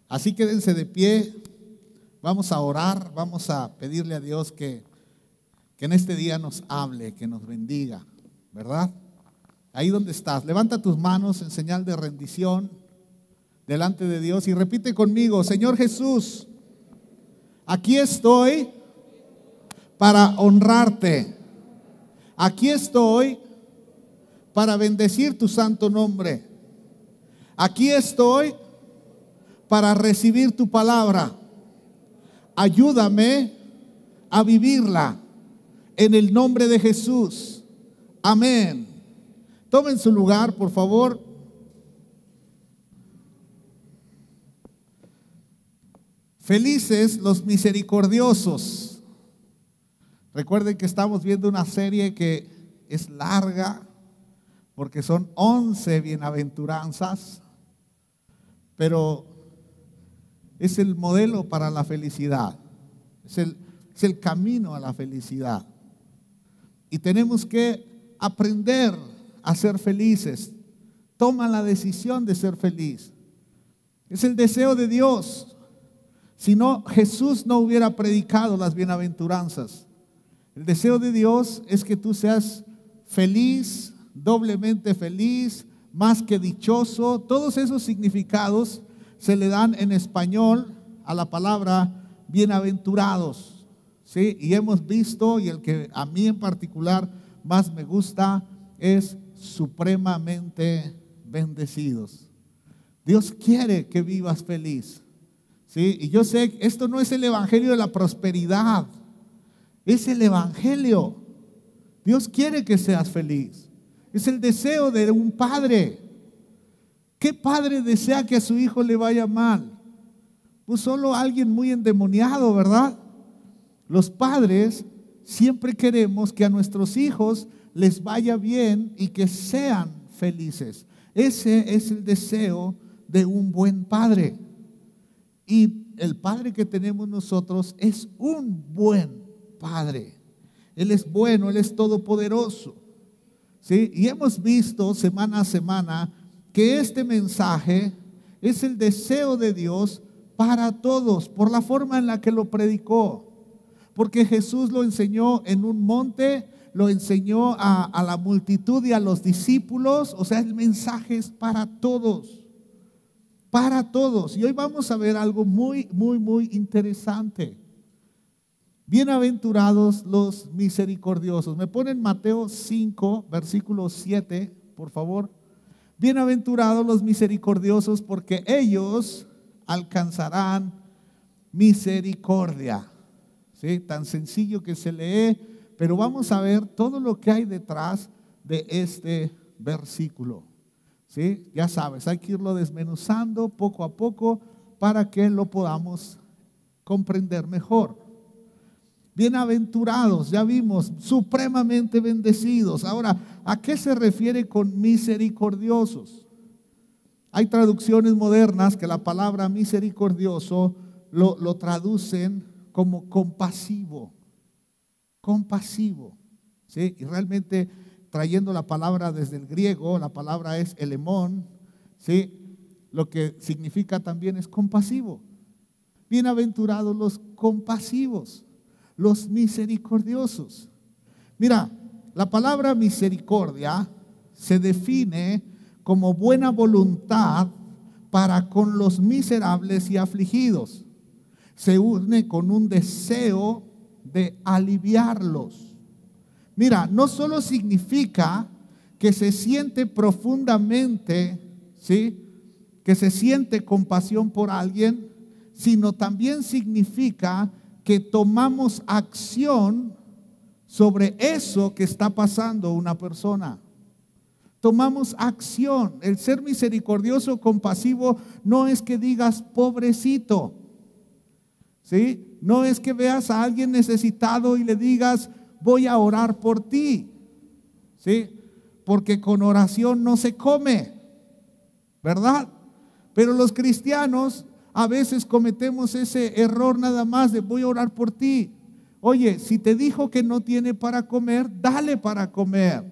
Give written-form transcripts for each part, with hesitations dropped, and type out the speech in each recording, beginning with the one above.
Así quédense de pie, vamos a orar, vamos a pedirle a Dios que en este día nos hable, que nos bendiga, ¿verdad? Ahí donde estás, levanta tus manos en señal de rendición delante de Dios y repite conmigo: Señor Jesús, aquí estoy para honrarte, aquí estoy para bendecir tu santo nombre, aquí estoy para recibir tu palabra. Ayúdame a vivirla en el nombre de Jesús. Amén. Tomen su lugar, por favor. Felices los misericordiosos. Recuerden que estamos viendo una serie que es larga porque son 11 bienaventuranzas, pero es el modelo para la felicidad, es el camino a la felicidad. Y tenemos que aprender a ser felices. Toma la decisión de ser feliz. Es el deseo de Dios. Si no, Jesús no hubiera predicado las bienaventuranzas. El deseo de Dios es que tú seas feliz, doblemente feliz, más que dichoso. Todos esos significados se le dan en español a la palabra bienaventurados, ¿sí? Y hemos visto, y el que a mí en particular más me gusta, es supremamente bendecidos. Dios quiere que vivas feliz, ¿sí? Y yo sé que esto no es el evangelio de la prosperidad, es el evangelio. Dios quiere que seas feliz. Es el deseo de un padre. ¿Qué padre desea que a su hijo le vaya mal? Pues solo alguien muy endemoniado, ¿verdad? Los padres siempre queremos que a nuestros hijos les vaya bien y que sean felices. Ese es el deseo de un buen padre. Y el padre que tenemos nosotros es un buen padre. Él es bueno, Él es todopoderoso, ¿sí? Y hemos visto semana a semana que este mensaje es el deseo de Dios para todos, por la forma en la que lo predicó. Porque Jesús lo enseñó en un monte, lo enseñó a la multitud y a los discípulos. O sea, el mensaje es para todos, para todos. Y hoy vamos a ver algo muy, muy, muy interesante. Bienaventurados los misericordiosos. Me ponen Mateo 5, versículo 7, por favor. Bienaventurados los misericordiosos, porque ellos alcanzarán misericordia. ¿Sí? Tan sencillo que se lee, pero vamos a ver todo lo que hay detrás de este versículo. ¿Sí? Ya sabes, hay que irlo desmenuzando poco a poco para que lo podamos comprender mejor. Bienaventurados, ya vimos, supremamente bendecidos. Ahora, ¿a qué se refiere con misericordiosos? Hay traducciones modernas que la palabra misericordioso lo traducen como compasivo, compasivo, ¿sí? Y realmente trayendo la palabra desde el griego, la palabra es elemón, ¿sí? Lo que significa también es compasivo. Bienaventurados los compasivos, los misericordiosos. Mira, la palabra misericordia se define como buena voluntad para con los miserables y afligidos. Se une con un deseo de aliviarlos. Mira, no solo significa que se siente profundamente, ¿sí?, que se siente compasión por alguien, sino también significa que tomamos acción sobre eso que está pasando una persona. Tomamos acción. El ser misericordioso, compasivo, no es que digas pobrecito, ¿sí? No es que veas a alguien necesitado y le digas voy a orar por ti, ¿sí? Porque con oración no se come, ¿verdad? Pero los cristianos a veces cometemos ese error nada más de voy a orar por ti. Oye, si te dijo que no tiene para comer, dale para comer.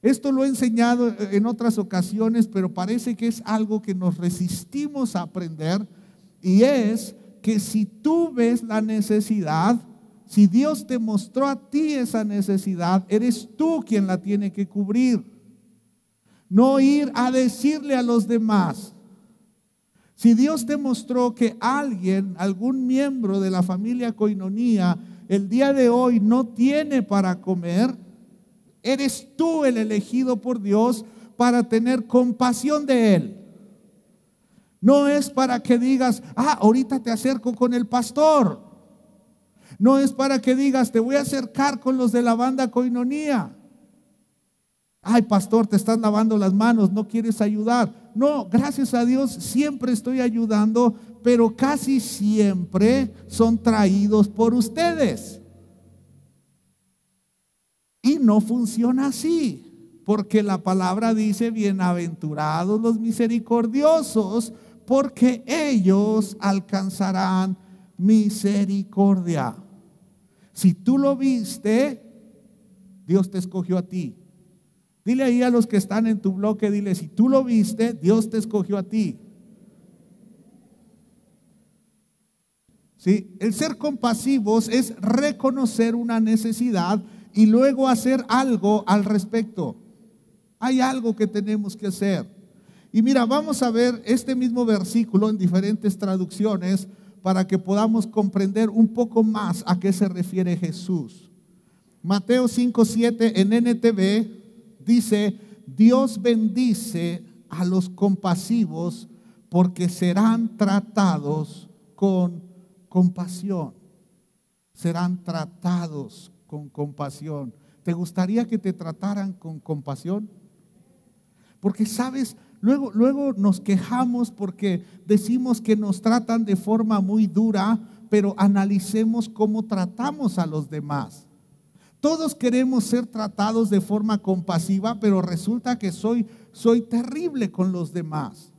Esto lo he enseñado en otras ocasiones, pero parece que es algo que nos resistimos a aprender, y es que si tú ves la necesidad, si Dios te mostró a ti esa necesidad, eres tú quien la tiene que cubrir. No ir a decirle a los demás. Si Dios te mostró que alguien, algún miembro de la familia Koinonía, el día de hoy no tiene para comer, eres tú el elegido por Dios para tener compasión de él. No es para que digas, ahorita te acerco con el pastor. No es para que digas, te voy a acercar con los de la banda Koinonía. Ay, pastor, te estás lavando las manos, no quieres ayudar. No, gracias a Dios siempre estoy ayudando, pero casi siempre son traídos por ustedes. Y no funciona así, porque la palabra dice, bienaventurados los misericordiosos, porque ellos alcanzarán misericordia. Si tú lo viste, Dios te escogió a ti. Dile ahí a los que están en tu bloque, dile, si tú lo viste, Dios te escogió a ti. ¿Sí? El ser compasivos es reconocer una necesidad y luego hacer algo al respecto. Hay algo que tenemos que hacer. Y mira, vamos a ver este mismo versículo en diferentes traducciones para que podamos comprender un poco más a qué se refiere Jesús. Mateo 5:7 en NTV dice, Dios bendice a los compasivos porque serán tratados con compasión. Serán tratados con compasión. ¿Te gustaría que te trataran con compasión? Porque sabes, luego nos quejamos porque decimos que nos tratan de forma muy dura, pero analicemos cómo tratamos a los demás. Todos queremos ser tratados de forma compasiva, pero resulta que soy terrible con los demás.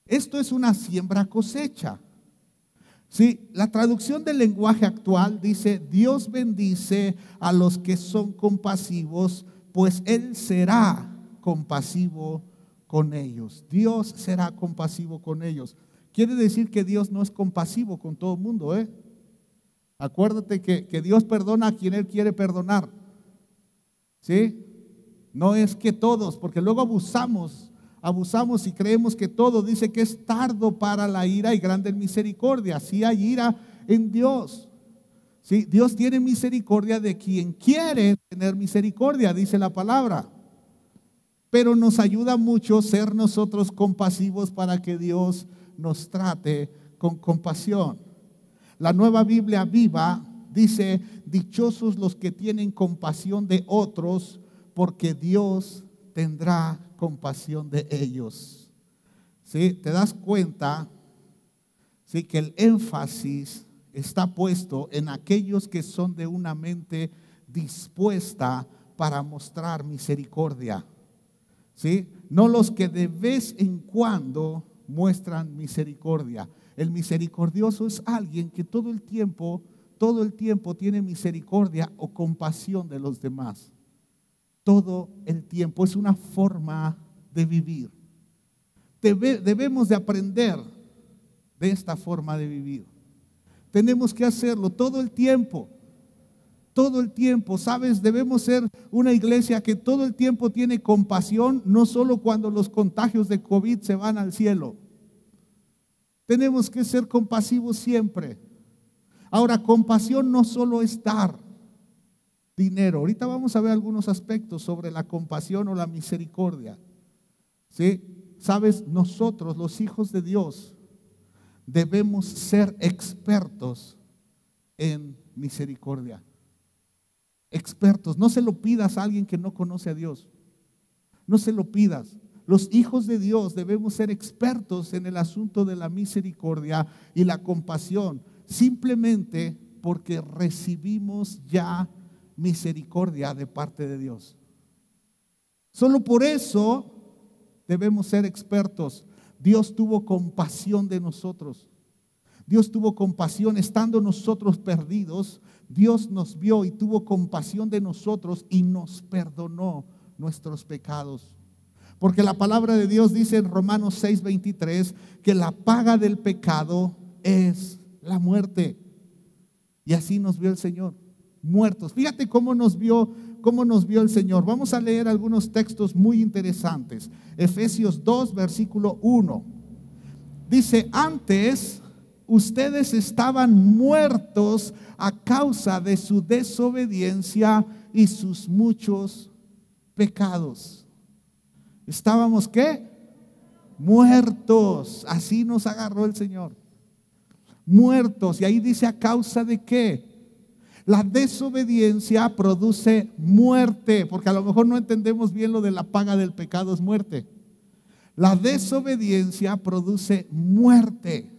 Esto es una siembra-cosecha. Sí, la traducción del lenguaje actual dice, Dios bendice a los que son compasivos, pues Él será compasivo con ellos. Dios será compasivo con ellos. Quiere decir que Dios no es compasivo con todo el mundo, ¿eh? Acuérdate que Dios perdona a quien Él quiere perdonar. ¿Sí? No es que todos, porque luego abusamos y creemos que todo. Dice que es tardo para la ira y grande en misericordia. Sí hay ira en Dios. ¿Sí? Dios tiene misericordia de quien quiere tener misericordia, dice la palabra. Pero nos ayuda mucho ser nosotros compasivos para que Dios nos trate con compasión. La Nueva Biblia Viva dice, dichosos los que tienen compasión de otros, porque Dios tendrá compasión de ellos. ¿Sí? ¿Te das cuenta? ¿Sí? Que el énfasis está puesto en aquellos que son de una mente dispuesta para mostrar misericordia. ¿Sí? No los que de vez en cuando muestran misericordia. El misericordioso es alguien que todo el tiempo tiene misericordia o compasión de los demás. Todo el tiempo. Es una forma de vivir. Debemos de aprender de esta forma de vivir. Tenemos que hacerlo todo el tiempo. Todo el tiempo, ¿sabes? Debemos ser una iglesia que todo el tiempo tiene compasión, no solo cuando los contagios de COVID se van al cielo. Tenemos que ser compasivos siempre. Ahora, compasión no solo es dar dinero. Ahorita vamos a ver algunos aspectos sobre la compasión o la misericordia. ¿Sí? ¿Sabes? Nosotros, los hijos de Dios, debemos ser expertos en misericordia. Expertos. No se lo pidas a alguien que no conoce a Dios. No se lo pidas. Los hijos de Dios debemos ser expertos en el asunto de la misericordia y la compasión, simplemente porque recibimos ya misericordia de parte de Dios. Solo por eso debemos ser expertos. Dios tuvo compasión de nosotros. Dios tuvo compasión estando nosotros perdidos. Dios nos vio y tuvo compasión de nosotros y nos perdonó nuestros pecados. Porque la palabra de Dios dice en Romanos 6:23 que la paga del pecado es la muerte. Y así nos vio el Señor, muertos. Fíjate cómo nos vio el Señor. Vamos a leer algunos textos muy interesantes. Efesios 2, versículo 1. Dice, antes ustedes estaban muertos a causa de su desobediencia y sus muchos pecados. Estábamos, ¿qué? Muertos. Así nos agarró el Señor. Muertos. Y ahí dice, ¿a causa de qué? La desobediencia produce muerte, porque a lo mejor no entendemos bien lo de la paga del pecado es muerte. La desobediencia produce muerte.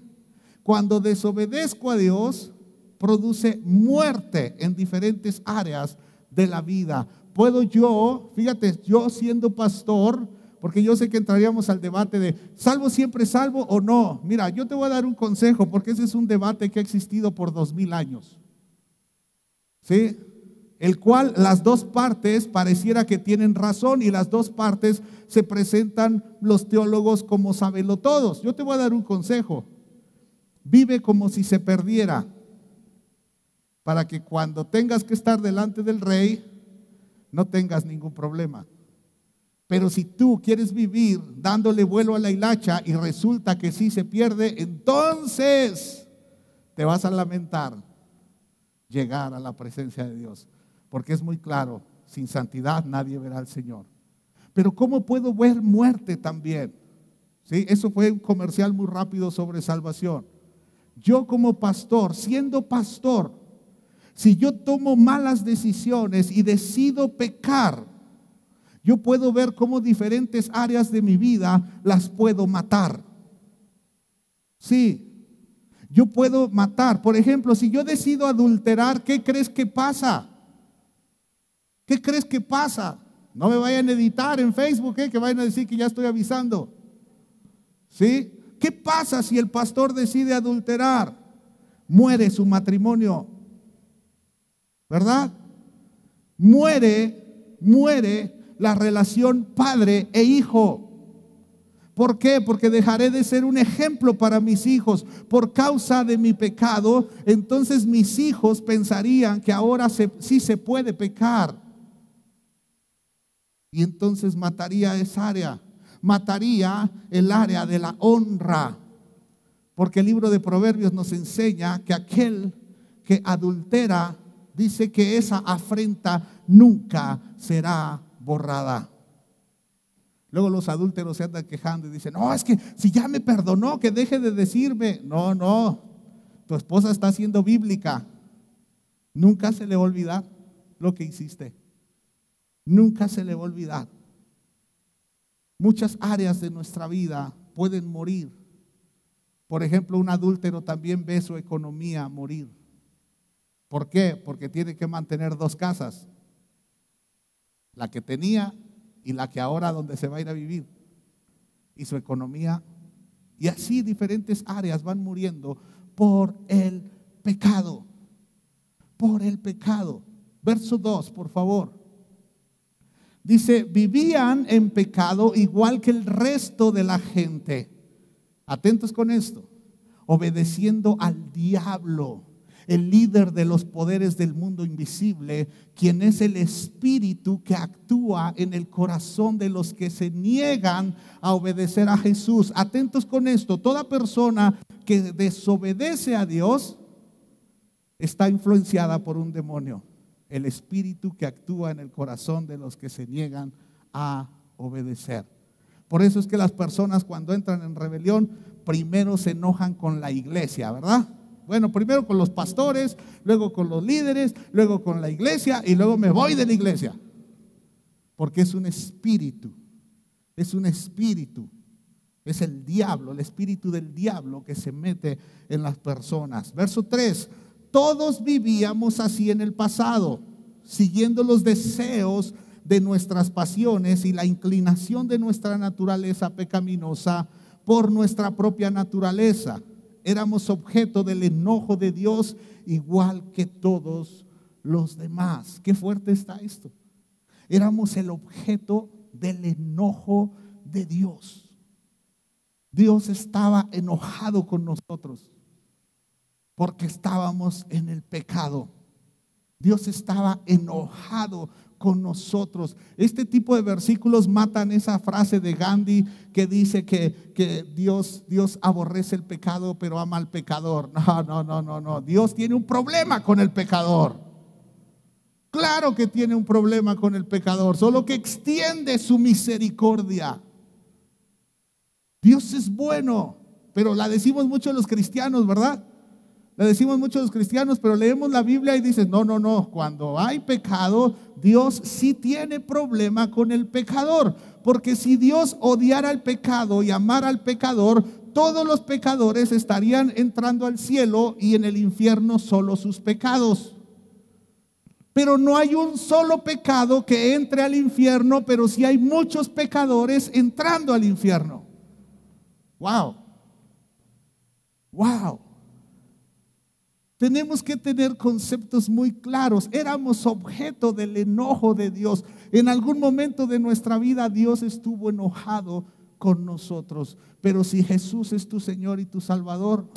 Cuando desobedezco a Dios, produce muerte en diferentes áreas de la vida. Puedo yo, fíjate, yo siendo pastor, porque yo sé que entraríamos al debate de ¿salvo siempre salvo o no? Mira, yo te voy a dar un consejo, porque ese es un debate que ha existido por 2000 años. ¿Sí? El cual las dos partes pareciera que tienen razón y las dos partes se presentan los teólogos como sabelotodos. Yo te voy a dar un consejo. Vive como si se perdiera, para que cuando tengas que estar delante del rey no tengas ningún problema. Pero si tú quieres vivir dándole vuelo a la hilacha y resulta que sí se pierde, entonces te vas a lamentar llegar a la presencia de Dios, porque es muy claro, sin santidad nadie verá al Señor. Pero ¿cómo puedo ver muerte también? ¿Sí? Eso fue un comercial muy rápido sobre salvación. Yo como pastor, siendo pastor, si yo tomo malas decisiones y decido pecar, yo puedo ver cómo diferentes áreas de mi vida las puedo matar. Sí. Yo puedo matar. Por ejemplo, si yo decido adulterar, ¿qué crees que pasa? ¿Qué crees que pasa? No me vayan a editar en Facebook, que vayan a decir que ya estoy avisando. ¿Sí? ¿Qué pasa si el pastor decide adulterar? Muere su matrimonio, ¿verdad? Muere la relación padre e hijo. ¿Por qué? Porque dejaré de ser un ejemplo para mis hijos por causa de mi pecado. Entonces mis hijos pensarían que ahora sí se puede pecar. Y entonces mataría esa área. Mataría el área de la honra. Porque el libro de Proverbios nos enseña que aquel que adultera, dice que esa afrenta nunca será borrada. Luego los adúlteros se andan quejando y dicen, no, es que si ya me perdonó, que deje de decirme. No, tu esposa está siendo bíblica. Nunca se le va a olvidar lo que hiciste. Nunca se le va a olvidar. Muchas áreas de nuestra vida pueden morir. Por ejemplo, un adúltero también ve su economía morir. ¿Por qué? Porque tiene que mantener dos casas. La que tenía y la que ahora donde se va a ir a vivir, y su economía, y así diferentes áreas van muriendo por el pecado, por el pecado. Verso 2, por favor. Dice, vivían en pecado igual que el resto de la gente. Atentos con esto, obedeciendo al diablo, el líder de los poderes del mundo invisible, quien es el espíritu que actúa en el corazón de los que se niegan a obedecer a Jesús. Atentos con esto, toda persona que desobedece a Dios está influenciada por un demonio, el espíritu que actúa en el corazón de los que se niegan a obedecer. Por eso es que las personas cuando entran en rebelión primero se enojan con la iglesia, ¿verdad? Bueno, primero con los pastores, luego con los líderes, luego con la iglesia y luego me voy de la iglesia. Porque es un espíritu, es el diablo, el espíritu del diablo que se mete en las personas. Verso 3, todos vivíamos así en el pasado, siguiendo los deseos de nuestras pasiones y la inclinación de nuestra naturaleza pecaminosa por nuestra propia naturaleza. Éramos objeto del enojo de Dios igual que todos los demás. Qué fuerte está esto. Éramos el objeto del enojo de Dios. Dios estaba enojado con nosotros porque estábamos en el pecado. Dios estaba enojado con nosotros. Este tipo de versículos matan esa frase de Gandhi que dice que Dios aborrece el pecado pero ama al pecador. No. Dios tiene un problema con el pecador. Claro que tiene un problema con el pecador, solo que extiende su misericordia. Dios es bueno, pero la decimos mucho los cristianos, ¿verdad? La decimos mucho los cristianos, pero leemos la Biblia y dices, no, cuando hay pecado, Dios sí tiene problema con el pecador, porque si Dios odiara el pecado y amara al pecador, todos los pecadores estarían entrando al cielo y en el infierno solo sus pecados. Pero no hay un solo pecado que entre al infierno, pero sí hay muchos pecadores entrando al infierno. Wow. Tenemos que tener conceptos muy claros. Éramos objeto del enojo de Dios. En algún momento de nuestra vida Dios estuvo enojado con nosotros. Pero si Jesús es tu Señor y tu Salvador,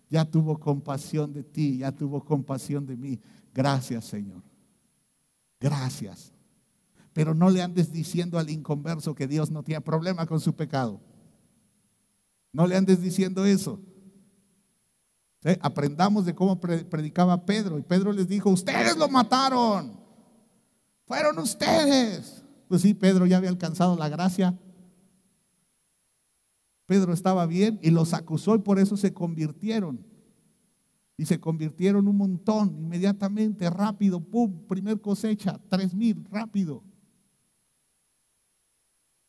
ya tuvo compasión de ti, ya tuvo compasión de mí. Gracias, Señor. Gracias. Pero no le andes diciendo al inconverso que Dios no tiene problema con su pecado. No le andes diciendo eso. ¿Sí? Aprendamos de cómo predicaba Pedro. Y Pedro les dijo, ustedes lo mataron. Fueron ustedes. Pues sí, Pedro ya había alcanzado la gracia. Pedro estaba bien y los acusó y por eso se convirtieron. Y se convirtieron un montón, inmediatamente, rápido, pum, primer cosecha, 3,000, rápido.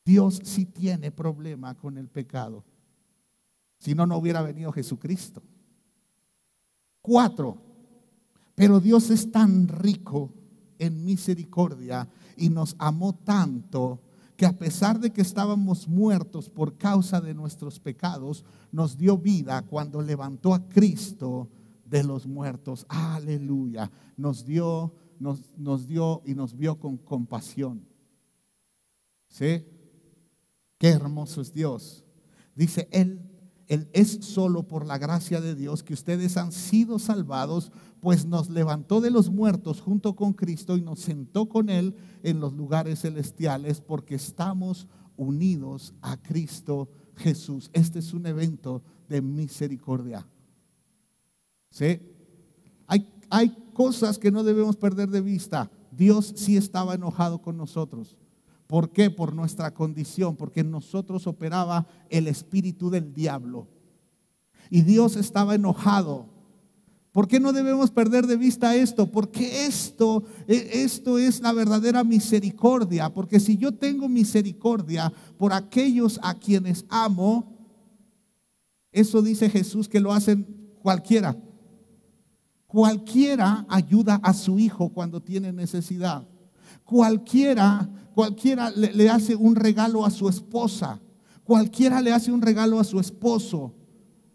Dios sí tiene problema con el pecado. Si no, no hubiera venido Jesucristo. 4, pero Dios es tan rico en misericordia y nos amó tanto que a pesar de que estábamos muertos por causa de nuestros pecados, nos dio vida cuando levantó a Cristo de los muertos. Aleluya. Nos dio y nos vio con compasión. ¿Sí? Qué hermoso es Dios. Dice, Él es solo por la gracia de Dios que ustedes han sido salvados, pues nos levantó de los muertos junto con Cristo y nos sentó con Él en los lugares celestiales porque estamos unidos a Cristo Jesús. Este es un evento de misericordia. ¿Sí? Hay cosas que no debemos perder de vista. Dios sí estaba enojado con nosotros. ¿Por qué? Por nuestra condición, porque en nosotros operaba el espíritu del diablo. Y Dios estaba enojado. ¿Por qué no debemos perder de vista esto? Porque esto es la verdadera misericordia. Porque si yo tengo misericordia por aquellos a quienes amo, eso dice Jesús que lo hacen cualquiera. Cualquiera ayuda a su hijo cuando tiene necesidad. Cualquiera le hace un regalo a su esposa. Cualquiera le hace un regalo a su esposo.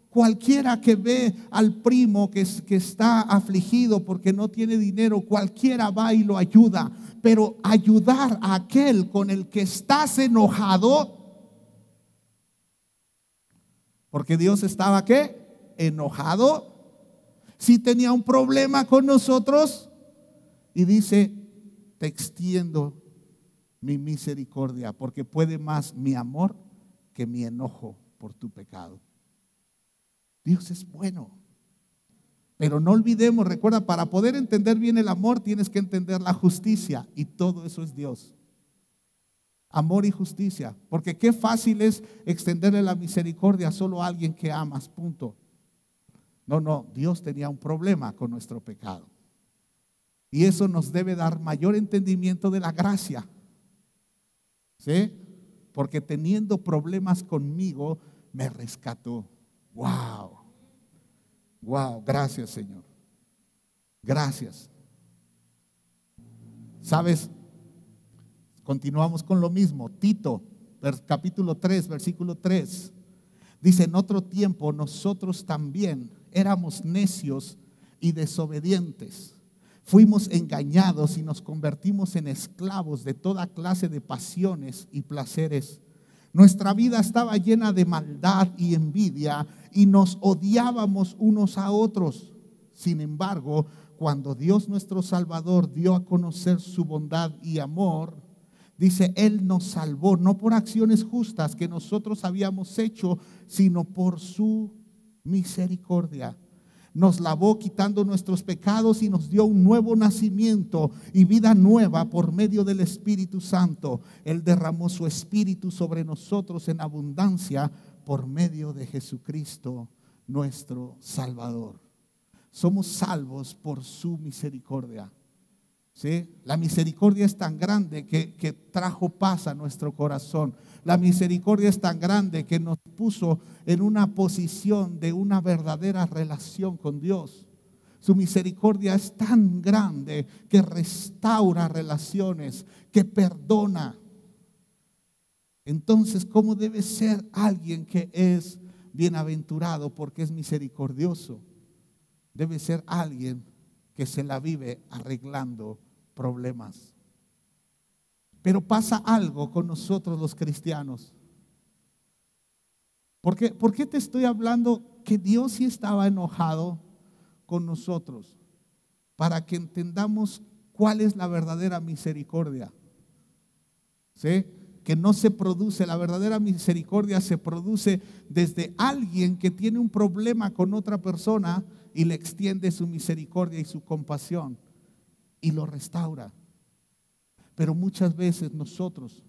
Cualquiera que ve al primo que está afligido porque no tiene dinero, cualquiera va y lo ayuda. Pero ayudar a aquel con el que estás enojado, porque Dios estaba ¿qué? Enojado. Sí tenía un problema con nosotros y dice, te extiendo mi misericordia porque puede más mi amor que mi enojo por tu pecado. Dios es bueno. Pero no olvidemos, recuerda, para poder entender bien el amor tienes que entender la justicia y todo eso es Dios. Amor y justicia, porque qué fácil es extenderle la misericordia solo a alguien que amas, punto. No, Dios tenía un problema con nuestro pecado. Y eso nos debe dar mayor entendimiento de la gracia. ¿Sí? Porque teniendo problemas conmigo, me rescató. Wow. Gracias, Señor. Gracias. ¿Sabes? Continuamos con lo mismo. Tito, capítulo 3, versículo 3. Dice, en otro tiempo nosotros también éramos necios y desobedientes, Fuimos engañados y nos convertimos en esclavos de toda clase de pasiones y placeres. Nuestra vida estaba llena de maldad y envidia y nos odiábamos unos a otros. Sin embargo, cuando Dios nuestro Salvador dio a conocer su bondad y amor, dice, Él nos salvó, no por acciones justas que nosotros habíamos hecho, sino por su misericordia. Nos lavó quitando nuestros pecados y nos dio un nuevo nacimiento y vida nueva por medio del Espíritu Santo. Él derramó su Espíritu sobre nosotros en abundancia por medio de Jesucristo, nuestro Salvador. Somos salvos por su misericordia. ¿Sí? La misericordia es tan grande que trajo paz a nuestro corazón. La misericordia es tan grande que nos puso en una posición de una verdadera relación con Dios. Su misericordia es tan grande que restaura relaciones, que perdona. Entonces, ¿cómo debe ser alguien que es bienaventurado porque es misericordioso? Debe ser alguien que se la vive arreglando problemas. Pero pasa algo con nosotros los cristianos. ¿Por qué te estoy hablando que Dios sí estaba enojado con nosotros? Para que entendamos cuál es la verdadera misericordia. ¿Sí? Que no se produce, la verdadera misericordia se produce desde alguien que tiene un problema con otra persona y le extiende su misericordia y su compasión y lo restaura. Pero muchas veces nosotros,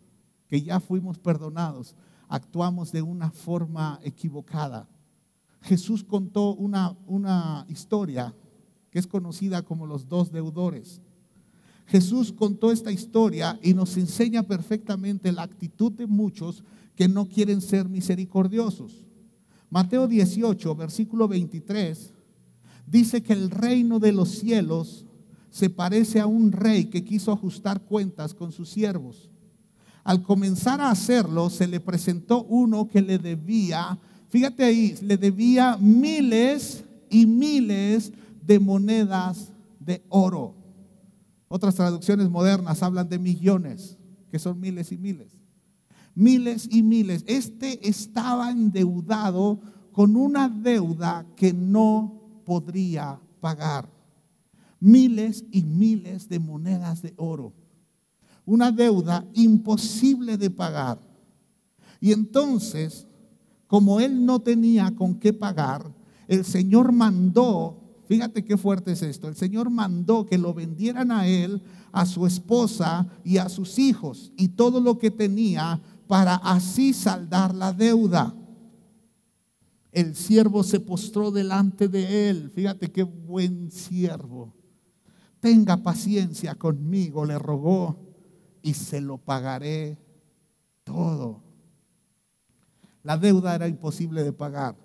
que ya fuimos perdonados, actuamos de una forma equivocada. Jesús contó una historia que es conocida como los dos deudores. Jesús contó esta historia y nos enseña perfectamente la actitud de muchos que no quieren ser misericordiosos. Mateo 18, versículo 23, dice que el reino de los cielos se parece a un rey que quiso ajustar cuentas con sus siervos. Al comenzar a hacerlo, se le presentó uno que le debía, fíjate ahí, le debía miles y miles de monedas de oro. Otras traducciones modernas hablan de millones, que son miles y miles. Miles y miles. Este estaba endeudado con una deuda que no podría pagar. Miles y miles de monedas de oro. Una deuda imposible de pagar. Y entonces, como él no tenía con qué pagar, el Señor mandó, fíjate qué fuerte es esto, el Señor mandó que lo vendieran a él, a su esposa y a sus hijos y todo lo que tenía para así saldar la deuda. El siervo se postró delante de él, fíjate qué buen siervo. Tenga paciencia conmigo, le rogó, y se lo pagaré todo. La deuda era imposible de pagar,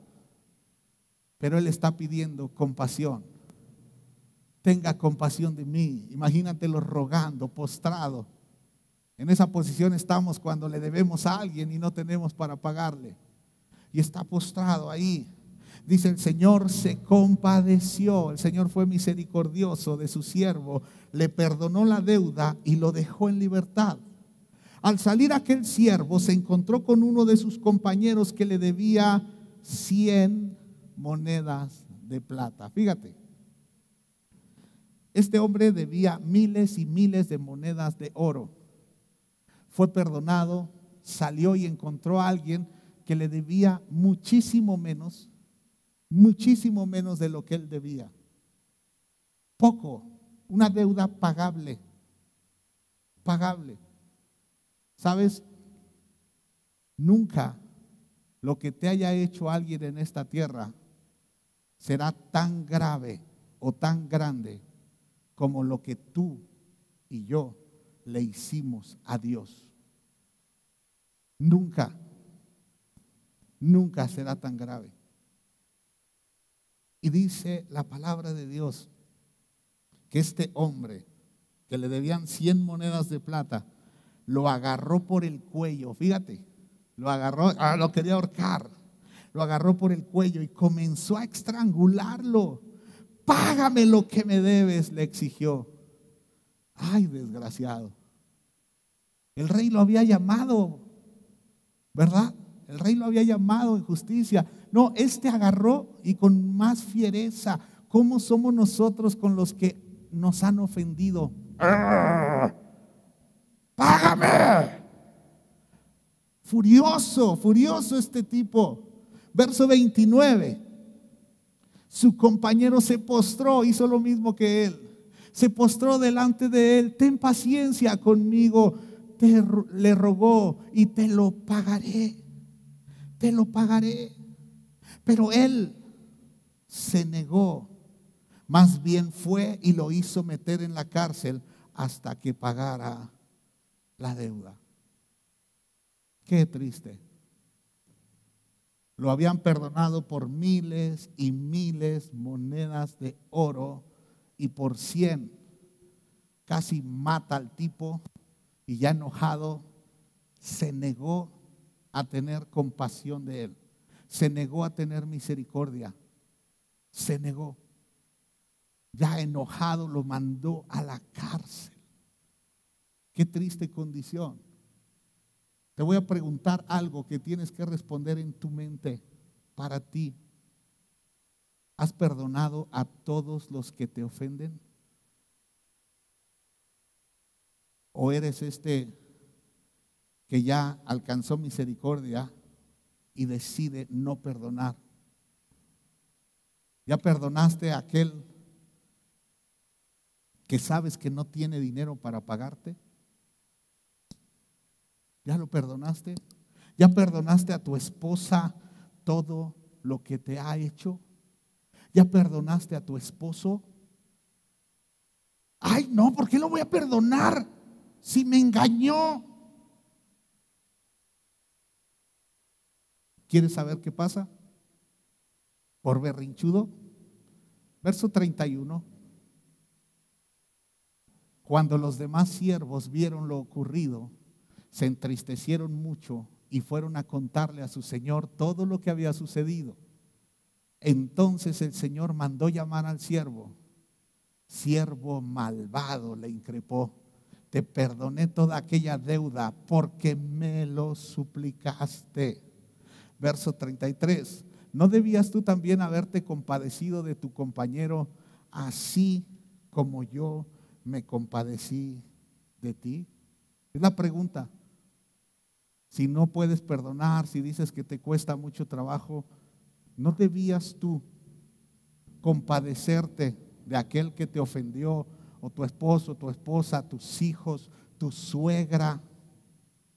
pero él está pidiendo compasión. Tenga compasión de mí. Imagínatelo rogando, postrado. En esa posición estamos cuando le debemos a alguien y no tenemos para pagarle. Y está postrado ahí. Dice, el Señor se compadeció, el Señor fue misericordioso de su siervo, le perdonó la deuda y lo dejó en libertad. Al salir aquel siervo se encontró con uno de sus compañeros que le debía 100 monedas de plata. Fíjate, este hombre debía miles y miles de monedas de oro. Fue perdonado, salió y encontró a alguien que le debía muchísimo menos de lo que él debía. Poco, una deuda pagable. ¿Sabes? Nunca lo que te haya hecho alguien en esta tierra será tan grave o tan grande como lo que tú y yo le hicimos a Dios. Nunca será tan grave. Y dice la palabra de Dios que este hombre que le debían 100 monedas de plata lo agarró por el cuello, fíjate, lo agarró, lo quería ahorcar, lo agarró por el cuello y comenzó a estrangularlo. págame lo que me debes, le exigió. Ay, desgraciado. El rey lo había llamado, ¿verdad? El rey lo había llamado en justicia. No, este agarró y con más fiereza. ¿Cómo somos nosotros con los que nos han ofendido? ¡Págame! Furioso, furioso este tipo. Verso 29. Su compañero se postró, hizo lo mismo que él. Se postró delante de él. Ten paciencia conmigo, le rogó, y te lo pagaré. Te lo pagaré. Pero él se negó. Más bien fue y lo hizo meter en la cárcel hasta que pagara la deuda. Qué triste. Lo habían perdonado por miles y miles monedas de oro, y por 100 casi mata al tipo, y ya enojado se negó a tener compasión de él. Se negó a tener misericordia. Se negó. Ya enojado lo mandó a la cárcel. Qué triste condición. Te voy a preguntar algo que tienes que responder en tu mente para ti. ¿Has perdonado a todos los que te ofenden? ¿O eres este que ya alcanzó misericordia y decide no perdonar? ¿Ya perdonaste a aquel que sabes que no tiene dinero para pagarte? ¿Ya lo perdonaste? ¿Ya perdonaste a tu esposa todo lo que te ha hecho? ¿Ya perdonaste a tu esposo? Ay, no, ¿por qué lo voy a perdonar si me engañó? ¿Quieres saber qué pasa? Por berrinchudo. Verso 31. Cuando los demás siervos vieron lo ocurrido, se entristecieron mucho y fueron a contarle a su señor todo lo que había sucedido. Entonces el Señor mandó llamar al siervo. Siervo malvado, le increpó, te perdoné toda aquella deuda porque me lo suplicaste. Verso 33. ¿No debías tú también haberte compadecido de tu compañero, así como yo me compadecí de ti? Es la pregunta. Si no puedes perdonar, si dices que te cuesta mucho trabajo, ¿no debías tú compadecerte de aquel que te ofendió, o tu esposo, tu esposa, tus hijos, tu suegra?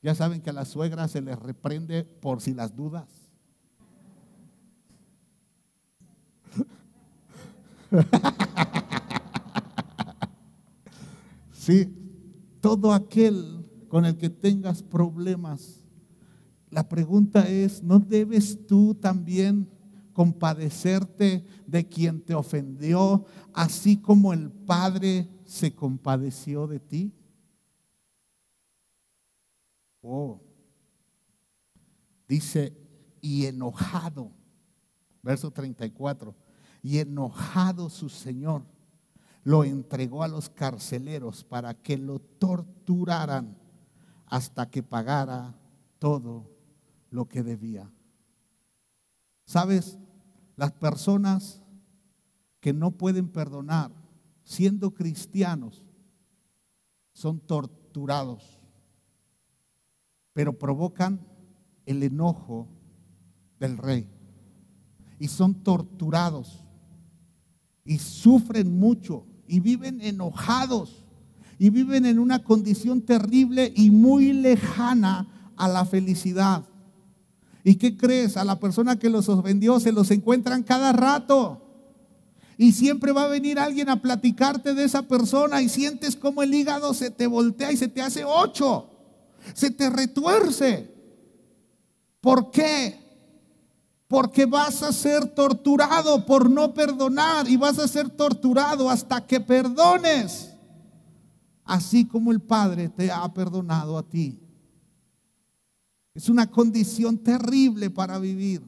Ya saben que a las suegras se les reprende por si las dudas. Sí, todo aquel con el que tengas problemas. La pregunta es, ¿no debes tú también compadecerte de quien te ofendió, así como el Padre se compadeció de ti? Oh, dice, y enojado, verso 34, y enojado su Señor, lo entregó a los carceleros para que lo torturaran hasta que pagara todo lo que debía. ¿Sabes? Las personas que no pueden perdonar, siendo cristianos, son torturados, pero provocan el enojo del rey. Y son torturados y sufren mucho y viven enojados y viven en una condición terrible y muy lejana a la felicidad. ¿Y qué crees? A la persona que los ofendió se los encuentran cada rato. Y siempre va a venir alguien a platicarte de esa persona y sientes como el hígado se te voltea y se te hace 8. Se te retuerce. ¿Por qué? Porque vas a ser torturado por no perdonar, y vas a ser torturado hasta que perdones, así como el Padre te ha perdonado a ti. Es una condición terrible para vivir.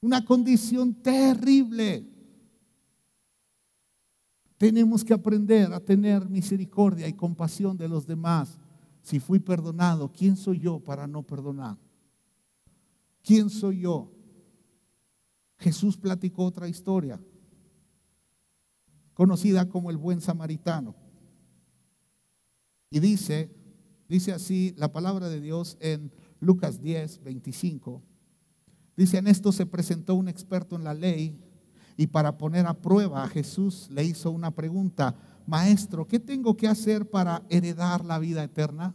Una condición terrible. Tenemos que aprender a tener misericordia y compasión de los demás. Si fui perdonado, ¿quién soy yo para no perdonar? ¿Quién soy yo? Jesús platicó otra historia, conocida como el buen samaritano. Y dice así la palabra de Dios en Lucas 10, 25. Dice: en esto se presentó un experto en la ley y para poner a prueba a Jesús le hizo una pregunta: Maestro, ¿qué tengo que hacer para heredar la vida eterna?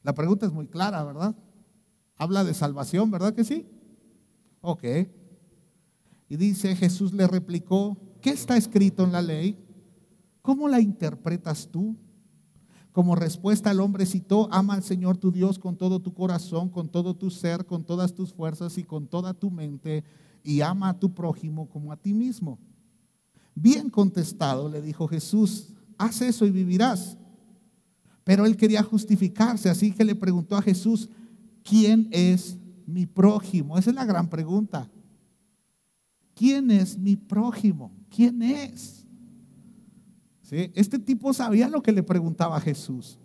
La pregunta es muy clara, ¿verdad? Habla de salvación, ¿verdad que sí? Ok. Y dice, Jesús le replicó: ¿qué está escrito en la ley? ¿Cómo la interpretas tú? Como respuesta el hombre citó: ama al Señor tu Dios con todo tu corazón, con todo tu ser, con todas tus fuerzas y con toda tu mente, y ama a tu prójimo como a ti mismo. Bien contestado, le dijo Jesús, haz eso y vivirás. Pero él quería justificarse, así que le preguntó a Jesús: ¿quién es mi prójimo? Esa es la gran pregunta. ¿Quién es mi prójimo? ¿Quién es? ¿Sí? Este tipo sabía lo que le preguntaba a Jesús.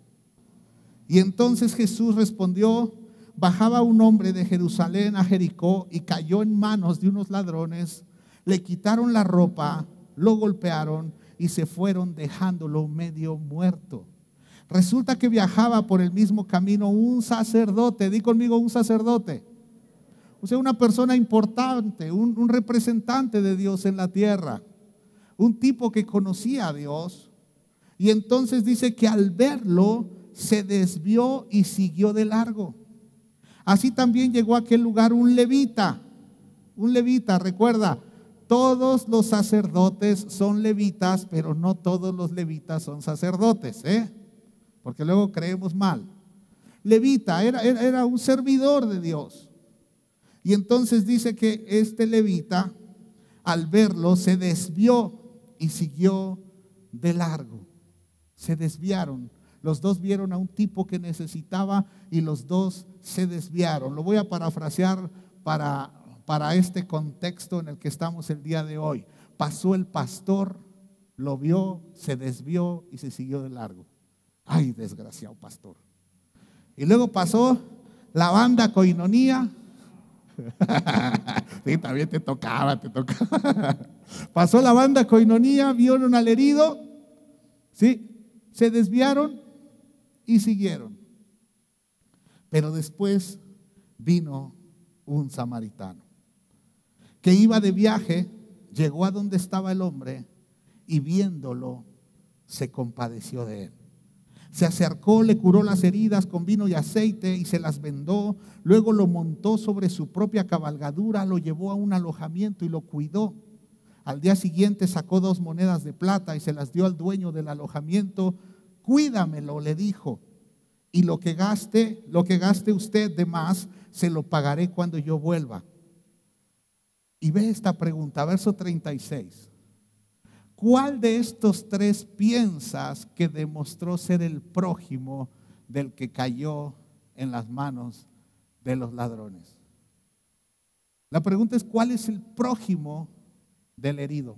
Y entonces Jesús respondió: bajaba un hombre de Jerusalén a Jericó y cayó en manos de unos ladrones, le quitaron la ropa, lo golpearon y se fueron dejándolo medio muerto. Resulta que viajaba por el mismo camino un sacerdote, di conmigo, un sacerdote. O sea, una persona importante, un representante de Dios en la tierra, un tipo que conocía a Dios. Y entonces dice que al verlo se desvió y siguió de largo. Así también llegó a aquel lugar un levita, recuerda, todos los sacerdotes son levitas, pero no todos los levitas son sacerdotes, porque luego creemos mal. Levita era un servidor de Dios. Y entonces dice que este levita, al verlo, se desvió y siguió de largo. Se desviaron. Los dos vieron a un tipo que necesitaba y los dos se desviaron. Lo voy a parafrasear para este contexto en el que estamos el día de hoy. Pasó el pastor, lo vio, se desvió y se siguió de largo. Ay, desgraciado pastor. Y luego pasó la banda Coinonía. Sí, también te tocaba. Pasó la banda Coinonía, vieron al herido, sí, se desviaron y siguieron. Pero después vino un samaritano que iba de viaje, llegó a donde estaba el hombre y viéndolo se compadeció de él. Se acercó, le curó las heridas con vino y aceite y se las vendó. Luego lo montó sobre su propia cabalgadura, lo llevó a un alojamiento y lo cuidó. Al día siguiente sacó 2 monedas de plata y se las dio al dueño del alojamiento. Cuídamelo, le dijo, y lo que gaste usted de más, se lo pagaré cuando yo vuelva. Y ve esta pregunta, verso 36. ¿Cuál de estos 3 piensas que demostró ser el prójimo del que cayó en las manos de los ladrones? La pregunta es: ¿cuál es el prójimo del herido?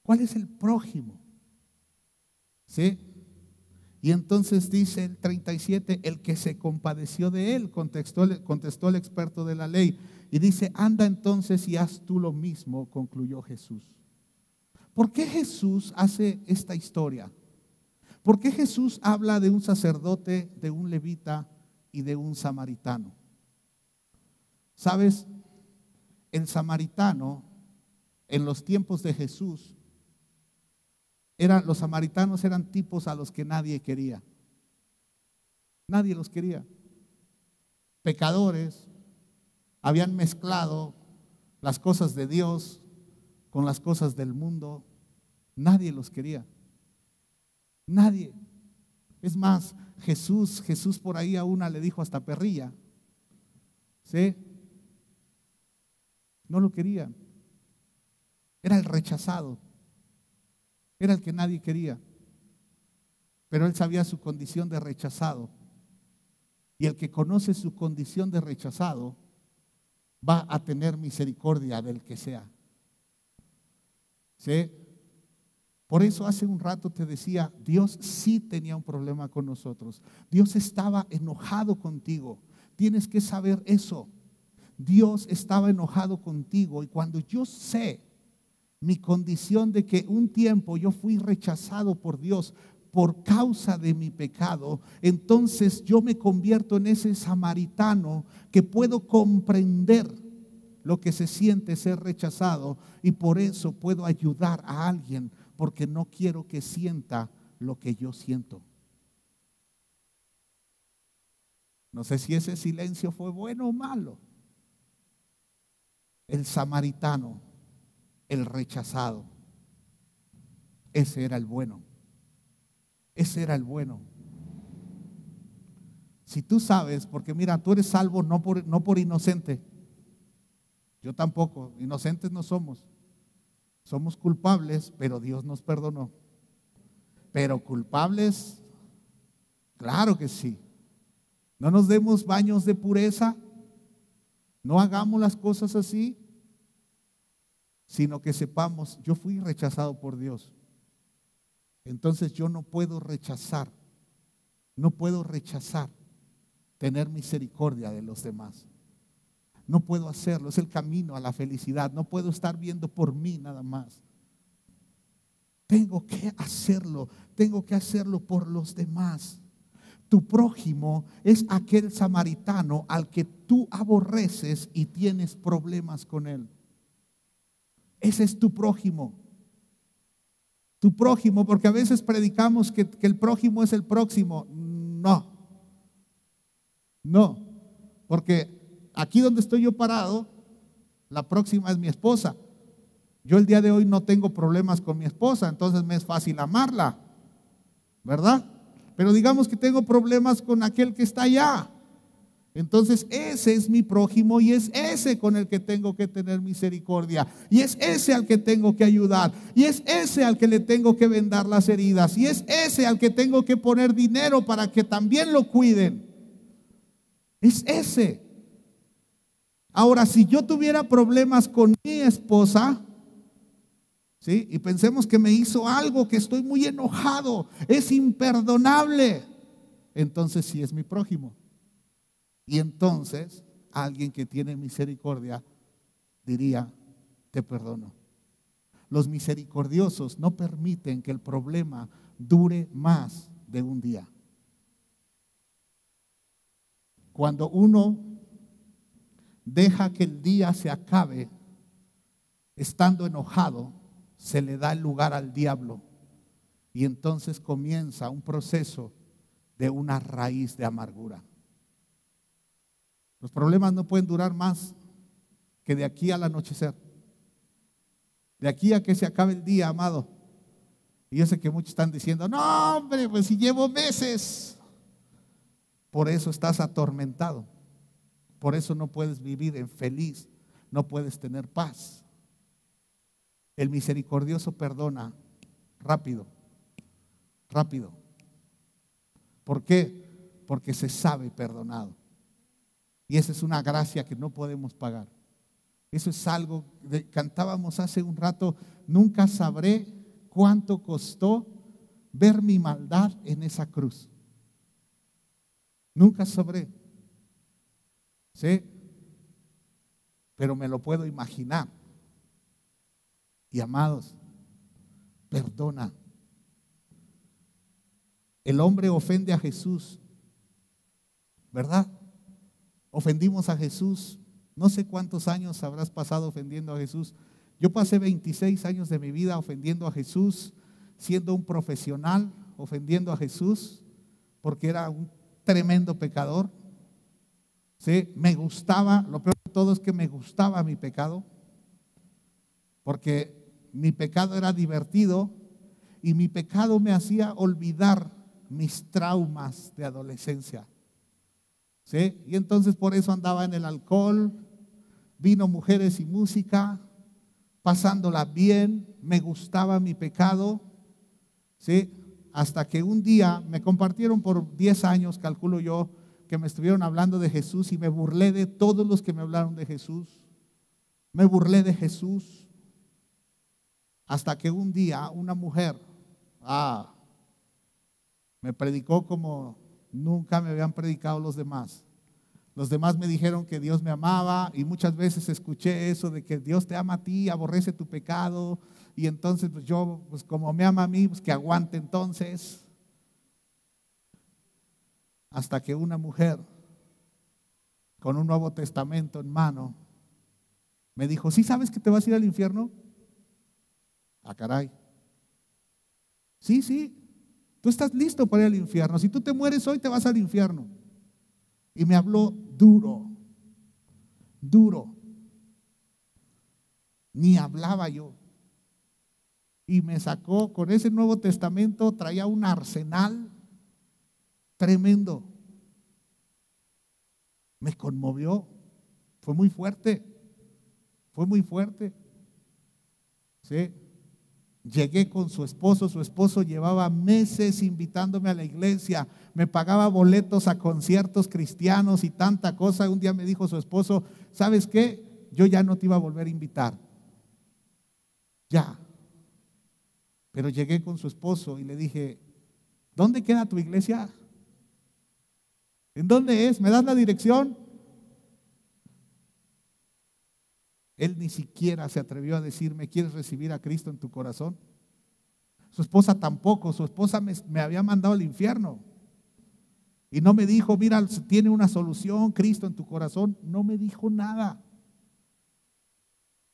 ¿Cuál es el prójimo? ¿Sí? Y entonces dice el 37, el que se compadeció de él, contestó el experto de la ley. Y dice: anda entonces y haz tú lo mismo, concluyó Jesús. ¿Por qué Jesús hace esta historia? ¿Por qué Jesús habla de un sacerdote, de un levita y de un samaritano? ¿Sabes? El samaritano, en los tiempos de Jesús, los samaritanos eran tipos a los que nadie quería. Nadie los quería. Pecadores, habían mezclado las cosas de Dios con las cosas del mundo. Nadie los quería. Nadie. Es más, Jesús por ahí a una le dijo hasta perrilla. ¿Sí? No lo querían. Era el rechazado. Era el que nadie quería. Pero él sabía su condición de rechazado. Y el que conoce su condición de rechazado va a tener misericordia del que sea. ¿Sí? Por eso hace un rato te decía, Dios sí tenía un problema con nosotros. Dios estaba enojado contigo. Tienes que saber eso. Dios estaba enojado contigo. Y cuando yo sé mi condición de que un tiempo yo fui rechazado por Dios por causa de mi pecado, entonces yo me convierto en ese samaritano que puedo comprender lo que se siente ser rechazado, y por eso puedo ayudar a alguien, porque no quiero que sienta lo que yo siento. No sé si ese silencio fue bueno o malo. El samaritano, el rechazado, ese era el bueno. Ese era el bueno. Si tú sabes, porque mira, tú eres salvo no por inocente. Yo tampoco, inocentes no somos. Somos culpables, pero Dios nos perdonó. Pero culpables, claro que sí. No nos demos baños de pureza, no hagamos las cosas así, sino que sepamos, yo fui rechazado por Dios. Entonces yo no puedo rechazar tener misericordia de los demás. No puedo hacerlo, es el camino a la felicidad. No puedo estar viendo por mí nada más. Tengo que hacerlo por los demás. Tu prójimo es aquel samaritano al que tú aborreces y tienes problemas con él. Ese es tu prójimo. Tu prójimo, porque a veces predicamos que el prójimo es el próximo. No, porque aquí donde estoy yo parado, la próxima es mi esposa. Yo el día de hoy no tengo problemas con mi esposa, entonces me es fácil amarla, ¿verdad? Pero digamos que tengo problemas con aquel que está allá. Entonces ese es mi prójimo y es ese con el que tengo que tener misericordia, y es ese al que tengo que ayudar, y es ese al que le tengo que vendar las heridas, y es ese al que tengo que poner dinero para que también lo cuiden. Es ese. Ahora, si yo tuviera problemas con mi esposa, ¿sí? Y pensemos que me hizo algo, que estoy muy enojado, es imperdonable, entonces sí es mi prójimo. Y entonces alguien que tiene misericordia diría, te perdono. Los misericordiosos no permiten que el problema dure más de un día. Cuando uno deja que el día se acabe estando enojado, se le da el lugar al diablo, y entonces comienza un proceso de una raíz de amargura. Los problemas no pueden durar más que de aquí al anochecer, de aquí a que se acabe el día, amado. Y yo sé que muchos están diciendo, no hombre, pues si llevo meses. Por eso estás atormentado, por eso no puedes vivir en feliz, no puedes tener paz. El misericordioso perdona rápido. ¿Por qué? Porque se sabe perdonado. Y esa es una gracia que no podemos pagar. Eso es algo, cantábamos hace un rato, nunca sabré cuánto costó ver mi maldad en esa cruz. Nunca sabré. ¿Sí? Pero me lo puedo imaginar. Y amados, perdona. El hombre ofende a Jesús, ¿verdad? Ofendimos a Jesús. No sé cuántos años habrás pasado ofendiendo a Jesús. Yo pasé 26 años de mi vida ofendiendo a Jesús, siendo un profesional, ofendiendo a Jesús, porque era un tremendo pecador. ¿Sí? Me gustaba, lo peor de todo es que me gustaba mi pecado, porque mi pecado era divertido y mi pecado me hacía olvidar mis traumas de adolescencia. ¿Sí? Y entonces por eso andaba en el alcohol, vino mujeres y música, pasándola bien, me gustaba mi pecado, ¿sí? Hasta que un día me compartieron por 10 años, calculo yo, que me estuvieron hablando de Jesús, y me burlé de todos los que me hablaron de Jesús. Me burlé de Jesús. Hasta que un día una mujer me predicó como nunca me habían predicado los demás. Los demás me dijeron que Dios me amaba y muchas veces escuché eso de que Dios te ama a ti, aborrece tu pecado, y entonces pues yo, pues como me ama a mí, pues que aguante entonces. Hasta que una mujer con un Nuevo Testamento en mano me dijo: ¿sí sabes que te vas a ir al infierno? Caray. Sí, tú estás listo para ir al infierno. Si tú te mueres hoy, te vas al infierno. Y me habló duro. Ni hablaba yo. Y me sacó con ese Nuevo Testamento, traía un arsenal tremendo. Me conmovió. Fue muy fuerte. ¿Sí? Llegué con su esposo llevaba meses invitándome a la iglesia, me pagaba boletos a conciertos cristianos y tanta cosa. Un día me dijo su esposo: ¿sabes qué? Yo ya no te iba a volver a invitar. Ya. Pero llegué con su esposo y le dije: ¿dónde queda tu iglesia? ¿En dónde es? ¿Me das la dirección? Él ni siquiera se atrevió a decirme: ¿quieres recibir a Cristo en tu corazón? Su esposa tampoco. Su esposa me había mandado al infierno. Y no me dijo: mira, tiene una solución, Cristo en tu corazón. No me dijo nada.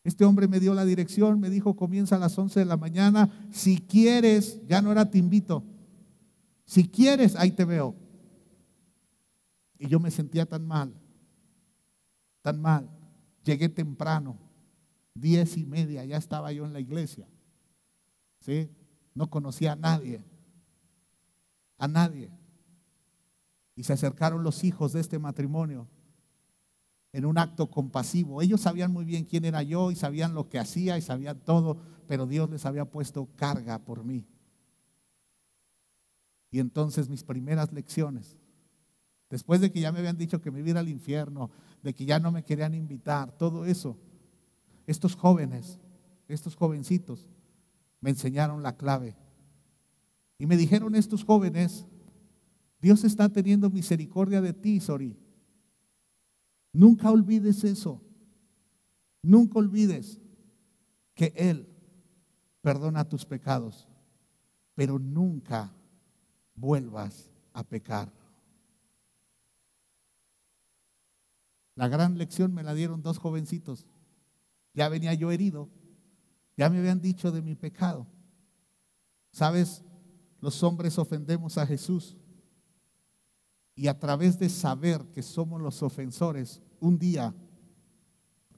Este hombre me dio la dirección, me dijo: comienza a las 11 de la mañana. Si quieres, ya no era te invito. Si quieres, ahí te veo. Y yo me sentía tan mal. Llegué temprano, 10:30, ya estaba yo en la iglesia. ¿Sí? No conocía a nadie. Y se acercaron los hijos de este matrimonio en un acto compasivo. Ellos sabían muy bien quién era yo y sabían lo que hacía y sabían todo, pero Dios les había puesto carga por mí. Y entonces mis primeras lecciones, después de que ya me habían dicho que me iba a ir al infierno, de que ya no me querían invitar, todo eso, estos jovencitos, me enseñaron la clave. Y me dijeron estos jóvenes: Dios está teniendo misericordia de ti, Sori. Nunca olvides eso. Nunca olvides que Él perdona tus pecados, pero nunca vuelvas a pecar. La gran lección me la dieron dos jovencitos. Ya venía yo herido, ya me habían dicho de mi pecado. ¿Sabes? Los hombres ofendemos a Jesús y a través de saber que somos los ofensores, un día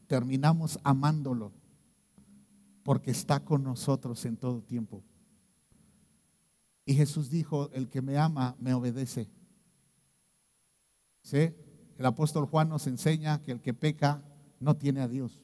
terminamos amándolo porque está con nosotros en todo tiempo. Y Jesús dijo: el que me ama, me obedece. ¿Sí? El apóstol Juan nos enseña que el que peca no tiene a Dios.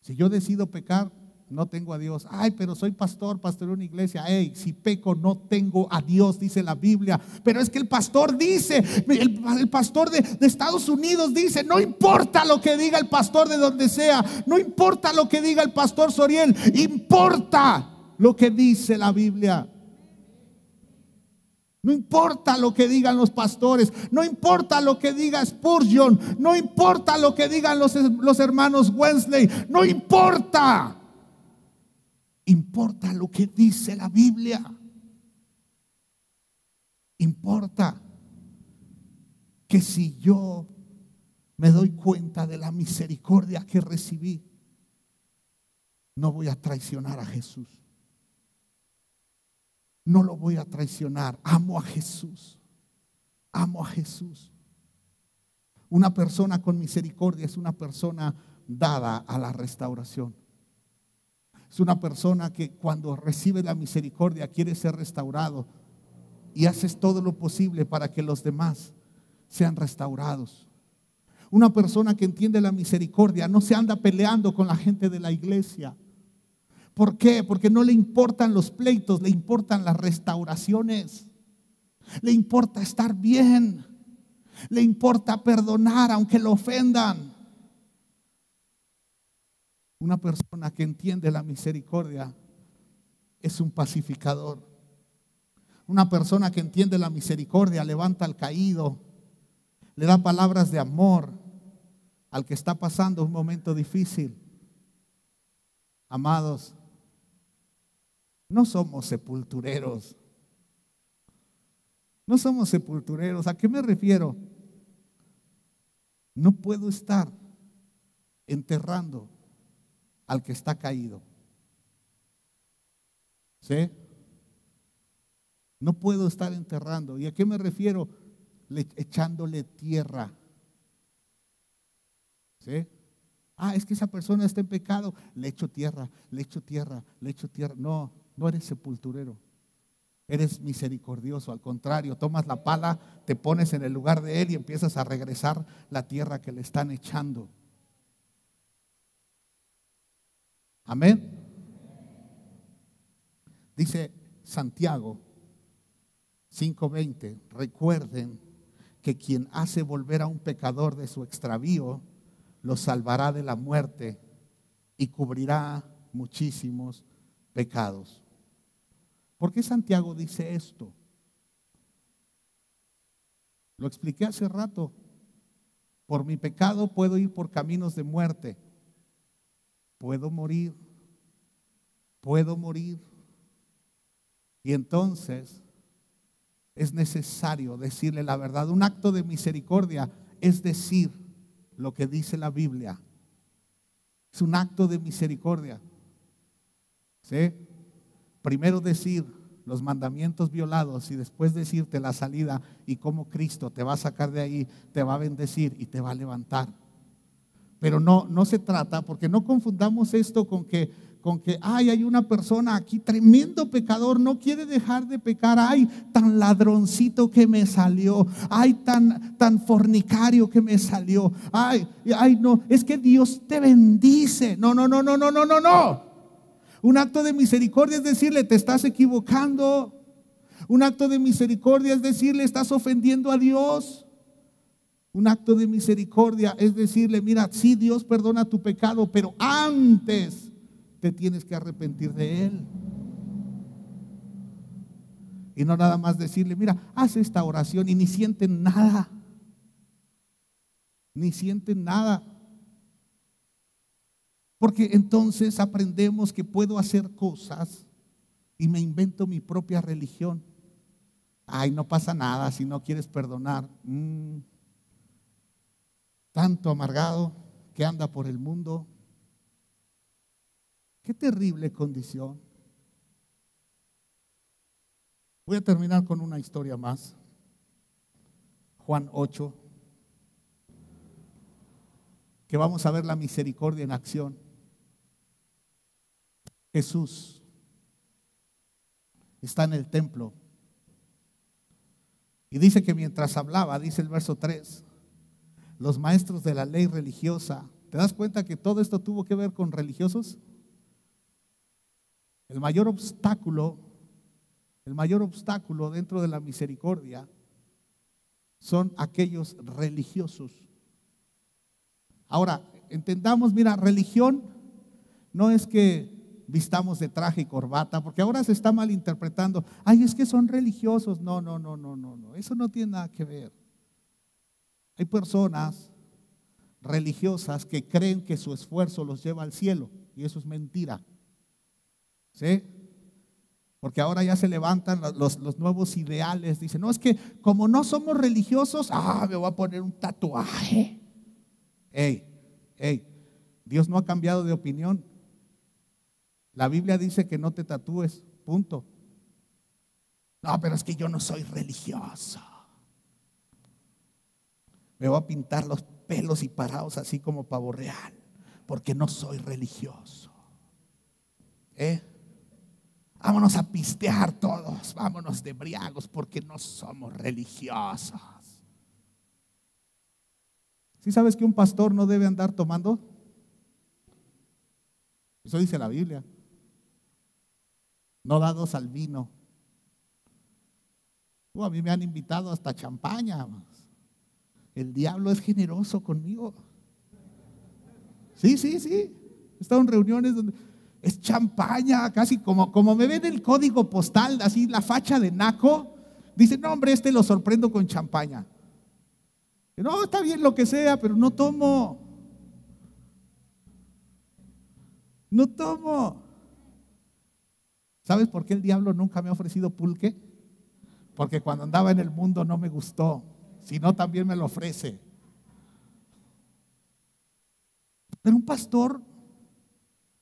Si yo decido pecar, no tengo a Dios. Ay, pero soy pastor de una iglesia. Si peco no tengo a Dios, dice la Biblia. Pero es que el pastor dice, el pastor de Estados Unidos dice: no importa lo que diga el pastor de donde sea, no importa lo que diga el pastor Soriel, importa lo que dice la Biblia. No importa lo que digan los pastores, no importa lo que diga Spurgeon, no importa lo que digan los hermanos Wesley, no importa. Importa lo que dice la Biblia. Importa que si yo me doy cuenta de la misericordia que recibí, no voy a traicionar a Jesús. No lo voy a traicionar. Amo a Jesús. Amo a Jesús. Una persona con misericordia es una persona dada a la restauración. Es una persona que cuando recibe la misericordia quiere ser restaurado y haces todo lo posible para que los demás sean restaurados. Una persona que entiende la misericordia no se anda peleando con la gente de la iglesia. ¿Por qué? Porque no le importan los pleitos, le importan las restauraciones. Le importa estar bien. Le importa perdonar aunque lo ofendan. Una persona que entiende la misericordia es un pacificador. Una persona que entiende la misericordia levanta al caído, le da palabras de amor al que está pasando un momento difícil. Amados, no somos sepultureros. No somos sepultureros. ¿A qué me refiero? No puedo estar enterrando al que está caído. ¿Sí? No puedo estar enterrando. ¿Y a qué me refiero? Echándole tierra. ¿Sí? Es que esa persona está en pecado. Le echo tierra, le echo tierra, le echo tierra. No, no eres sepulturero. Eres misericordioso. Al contrario, tomas la pala, te pones en el lugar de él y empiezas a regresar la tierra que le están echando. Amén. Dice Santiago 5:20, recuerden que quien hace volver a un pecador de su extravío, lo salvará de la muerte y cubrirá muchísimos pecados. ¿Por qué Santiago dice esto? Lo expliqué hace rato. Por mi pecado puedo ir por caminos de muerte. Puedo morir. Puedo morir. Y entonces es necesario decirle la verdad. Un acto de misericordia es decir lo que dice la Biblia. Es un acto de misericordia. ¿Sí? Primero decir los mandamientos violados y después decirte la salida y cómo Cristo te va a sacar de ahí, te va a bendecir y te va a levantar. Pero no se trata, porque no confundamos esto con que hay una persona aquí, tremendo pecador, no quiere dejar de pecar. Ay, tan ladroncito que me salió. Ay, tan fornicario que me salió. Ay, no, es que Dios te bendice. No. Un acto de misericordia es decirle, te estás equivocando. Un acto de misericordia es decirle, estás ofendiendo a Dios. Un acto de misericordia es decirle, mira, sí, Dios perdona tu pecado, pero antes te tienes que arrepentir de él. Y no nada más decirle, mira, haz esta oración y ni sienten nada. Ni sienten nada. Porque entonces aprendemos que puedo hacer cosas y me invento mi propia religión. Ay, no pasa nada si no quieres perdonar. Tanto amargado que anda por el mundo. Qué terrible condición. Voy a terminar con una historia más. Juan 8. Que vamos a ver la misericordia en acción. Jesús está en el templo. Y dice que mientras hablaba, dice el verso 3, los maestros de la ley religiosa. ¿Te das cuenta que todo esto tuvo que ver con religiosos? El mayor obstáculo dentro de la misericordia son aquellos religiosos. Ahora, entendamos, mira, religión no es que vistamos de traje y corbata, porque ahora se está malinterpretando. Ay, es que son religiosos. No, eso no tiene nada que ver. Hay personas religiosas que creen que su esfuerzo los lleva al cielo, y eso es mentira. ¿Sí? Porque ahora ya se levantan los nuevos ideales. Dicen, no, es que como no somos religiosos, me voy a poner un tatuaje. Ey, Dios no ha cambiado de opinión. La Biblia dice que no te tatúes, punto. No, pero es que yo no soy religioso. Me voy a pintar los pelos y parados así como pavo real, porque no soy religioso. Vámonos a pistear todos, vámonos de briagos, porque no somos religiosos. ¿Sí sabes que un pastor no debe andar tomando? Eso dice la Biblia. No dados al vino. A mí me han invitado hasta champaña. El diablo es generoso conmigo. Sí. He estado en reuniones donde es champaña, casi como me ven el código postal, así la facha de naco. Dicen, no hombre, lo sorprendo con champaña. No, está bien lo que sea, pero no tomo. No tomo. ¿Sabes por qué el diablo nunca me ha ofrecido pulque? Porque cuando andaba en el mundo no me gustó, sino también me lo ofrece. Pero un pastor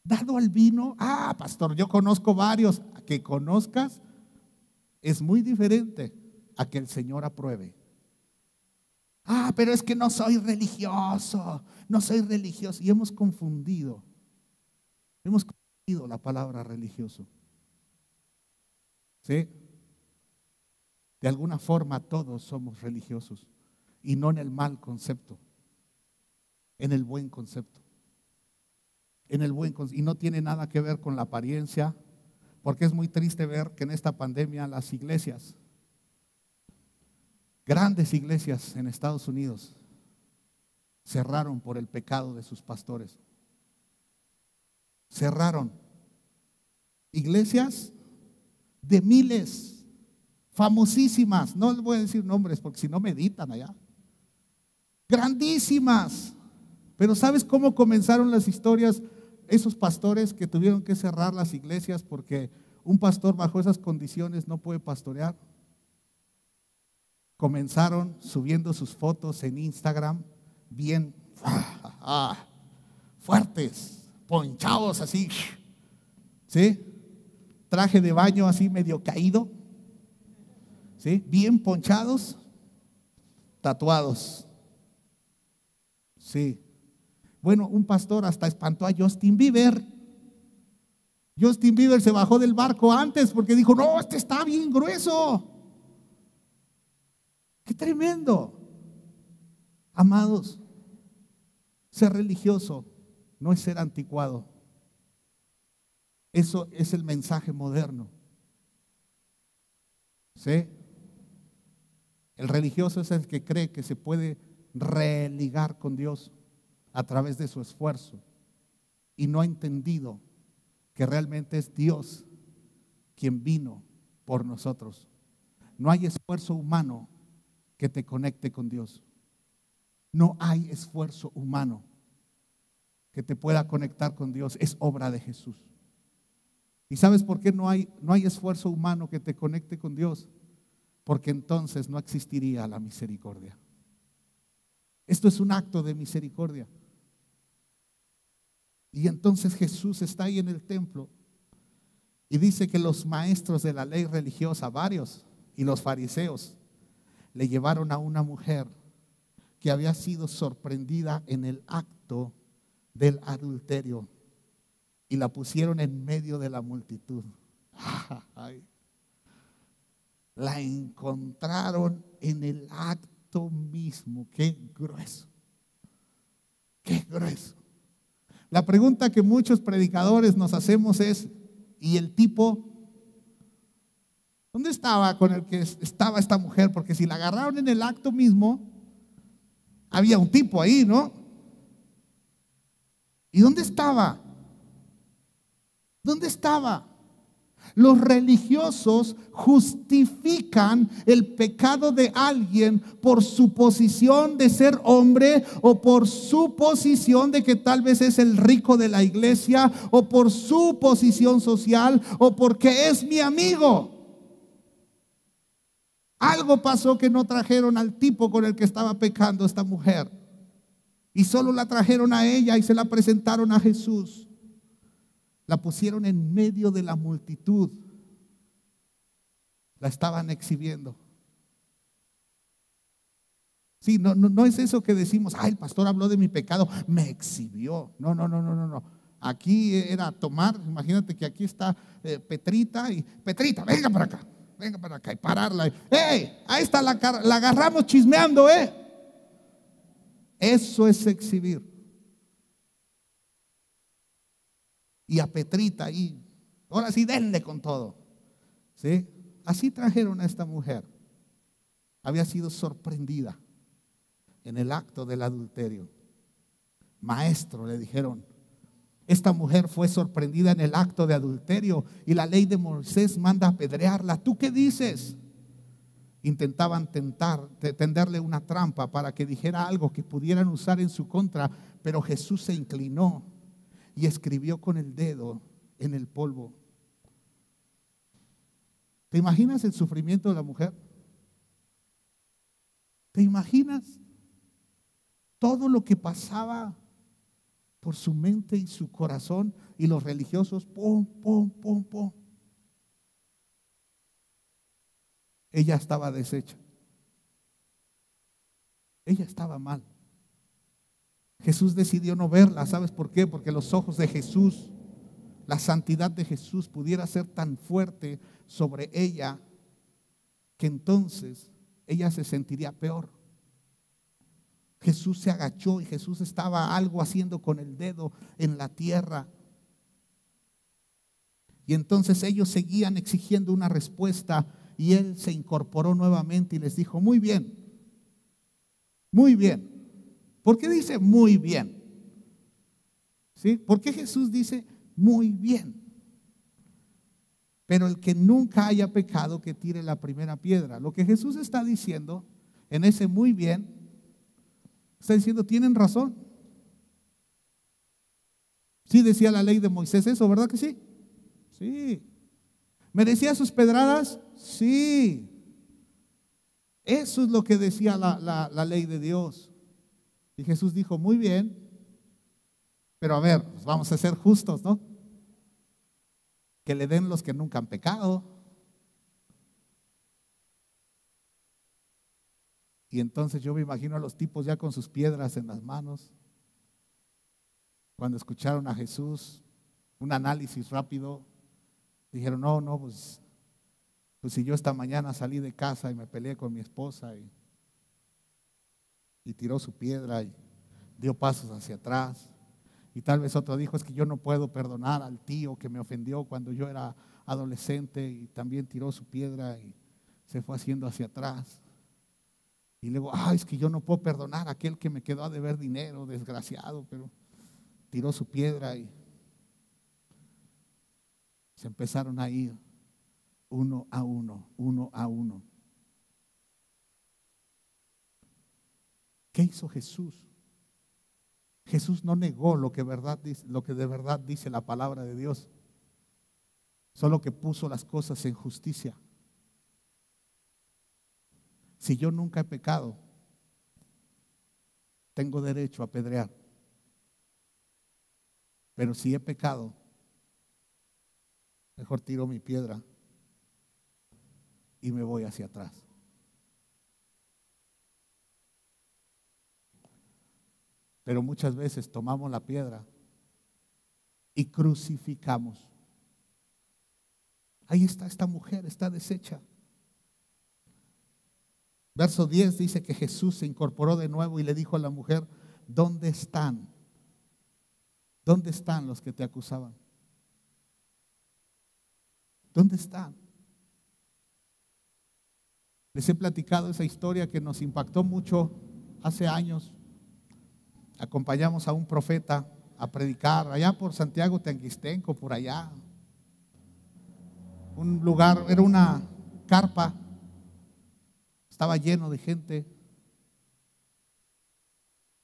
dado al vino, pastor, yo conozco varios. A que conozcas es muy diferente a que el Señor apruebe. Pero es que no soy religioso, no soy religioso. Y hemos confundido la palabra religioso. ¿Sí? De alguna forma todos somos religiosos, y no en el mal concepto, en el buen concepto. Y no tiene nada que ver con la apariencia, porque es muy triste ver que en esta pandemia las iglesias, grandes iglesias en Estados Unidos, cerraron por el pecado de sus pastores. Cerraron iglesias de miles, famosísimas, no les voy a decir nombres porque si no meditan allá, grandísimas. Pero ¿sabes cómo comenzaron las historias? Esos pastores que tuvieron que cerrar las iglesias porque un pastor bajo esas condiciones no puede pastorear. Comenzaron subiendo sus fotos en Instagram bien fuertes, ponchados así, ¿sí? Traje de baño así medio caído, ¿sí? Bien ponchados, tatuados, sí. Bueno, un pastor hasta espantó a Justin Bieber. Justin Bieber se bajó del barco antes porque dijo, no, está bien grueso. ¡Qué tremendo! Amados, ser religioso no es ser anticuado. Eso es el mensaje moderno. ¿Sí? El religioso es el que cree que se puede religar con Dios a través de su esfuerzo y no ha entendido que realmente es Dios quien vino por nosotros. No hay esfuerzo humano que te conecte con Dios. No hay esfuerzo humano que te pueda conectar con Dios. Es obra de Jesús. ¿Y sabes por qué no hay esfuerzo humano que te conecte con Dios? Porque entonces no existiría la misericordia. Esto es un acto de misericordia. Y entonces Jesús está ahí en el templo y dice que los maestros de la ley religiosa, varios, y los fariseos, le llevaron a una mujer que había sido sorprendida en el acto del adulterio y la pusieron en medio de la multitud. La encontraron en el acto mismo. Qué grueso, qué grueso. La pregunta que muchos predicadores nos hacemos es, ¿y el tipo? ¿Dónde estaba con el que estaba esta mujer? Porque si la agarraron en el acto mismo, había un tipo ahí, ¿no? ¿Y dónde estaba? ¿Dónde estaba? Los religiosos justifican el pecado de alguien por su posición de ser hombre, o por su posición de que tal vez es el rico de la iglesia, o por su posición social, o porque es mi amigo. Algo pasó que no trajeron al tipo con el que estaba pecando esta mujer, y solo la trajeron a ella y se la presentaron a Jesús. La pusieron en medio de la multitud. La estaban exhibiendo. Sí, no es eso que decimos, el pastor habló de mi pecado, me exhibió. No. Aquí era tomar, imagínate que aquí está Petrita, y Petrita, venga para acá, y pararla. Ahí está, la agarramos chismeando, Eso es exhibir. Y a Petrita ahí, ahora sí, denle con todo. ¿Sí? Así trajeron a esta mujer. Había sido sorprendida en el acto del adulterio. Maestro, le dijeron, Esta mujer fue sorprendida en el acto de adulterio y la ley de Moisés manda apedrearla. ¿Tú qué dices? Intentaban tenderle una trampa para que dijera algo que pudieran usar en su contra, pero Jesús se inclinó y escribió con el dedo en el polvo. ¿Te imaginas el sufrimiento de la mujer? ¿Te imaginas todo lo que pasaba por su mente y su corazón? Y los religiosos, pum, pum, pum, pum. Ella estaba deshecha. Ella estaba mal. Jesús decidió no verla. ¿Sabes por qué? Porque los ojos de Jesús, la santidad de Jesús pudiera ser tan fuerte sobre ella que entonces ella se sentiría peor. Jesús se agachó y Jesús estaba algo haciendo con el dedo en la tierra. Y entonces ellos seguían exigiendo una respuesta y él se incorporó nuevamente y les dijo, muy bien, muy bien. ¿Por qué dice muy bien? ¿Sí? ¿Por qué Jesús dice muy bien? Pero el que nunca haya pecado, que tire la primera piedra. Lo que Jesús está diciendo en ese muy bien, está diciendo, tienen razón. Sí decía la ley de Moisés eso, ¿verdad que sí? Sí. ¿Merecía sus pedradas? Sí. Eso es lo que decía la ley de Dios. Y Jesús dijo, muy bien, pero a ver, pues vamos a ser justos, ¿no? Que le den los que nunca han pecado. Y entonces yo me imagino a los tipos ya con sus piedras en las manos. Cuando escucharon a Jesús, un análisis rápido, dijeron, no, pues si yo esta mañana salí de casa y me peleé con mi esposa y tiró su piedra y dio pasos hacia atrás. Y tal vez otro dijo, es que yo no puedo perdonar al tío que me ofendió cuando yo era adolescente y también tiró su piedra y se fue haciendo hacia atrás. Y luego, es que yo no puedo perdonar a aquel que me quedó a deber dinero, desgraciado, pero tiró su piedra y se empezaron a ir uno a uno, uno a uno. ¿Qué hizo Jesús? Jesús no negó lo que de verdad dice la palabra de Dios, solo que puso las cosas en justicia. Si yo nunca he pecado, tengo derecho a apedrear. Pero si he pecado, mejor tiro mi piedra y me voy hacia atrás. Pero muchas veces tomamos la piedra y crucificamos. Ahí está esta mujer, está deshecha. Verso 10 dice que Jesús se incorporó de nuevo y le dijo a la mujer, ¿dónde están? ¿Dónde están los que te acusaban? ¿Dónde están? Les he platicado esa historia que nos impactó mucho hace años. Acompañamos a un profeta a predicar allá por Santiago Teanguistenco, por allá. Un lugar, era una carpa, estaba lleno de gente.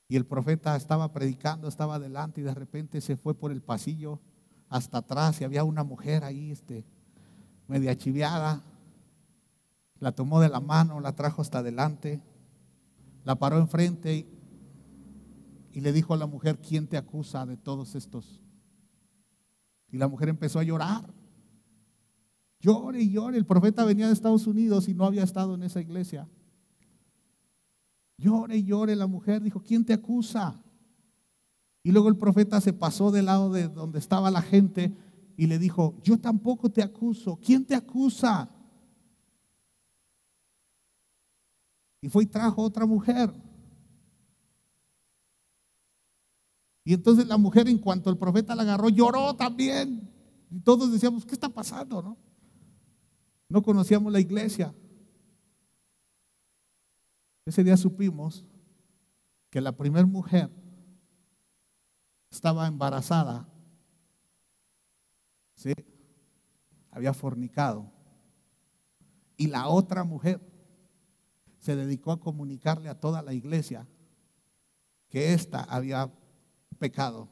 Y el profeta estaba predicando, estaba adelante y de repente se fue por el pasillo hasta atrás y había una mujer ahí, media chiviada. La tomó de la mano, la trajo hasta adelante, la paró enfrente y le dijo a la mujer, ¿quién te acusa de todos estos? Y la mujer empezó a llorar. Llore y llore. El profeta venía de Estados Unidos y no había estado en esa iglesia. Llore y llore. La mujer dijo, ¿quién te acusa? Y luego el profeta se pasó del lado de donde estaba la gente y le dijo, yo tampoco te acuso. ¿Quién te acusa? Y fue y trajo otra mujer. Y entonces la mujer, en cuanto el profeta la agarró, lloró también. Y todos decíamos, ¿qué está pasando? No conocíamos la iglesia. Ese día supimos que la primer mujer estaba embarazada ¿sí? Había fornicado. Y la otra mujer se dedicó a comunicarle a toda la iglesia que ésta había pecado.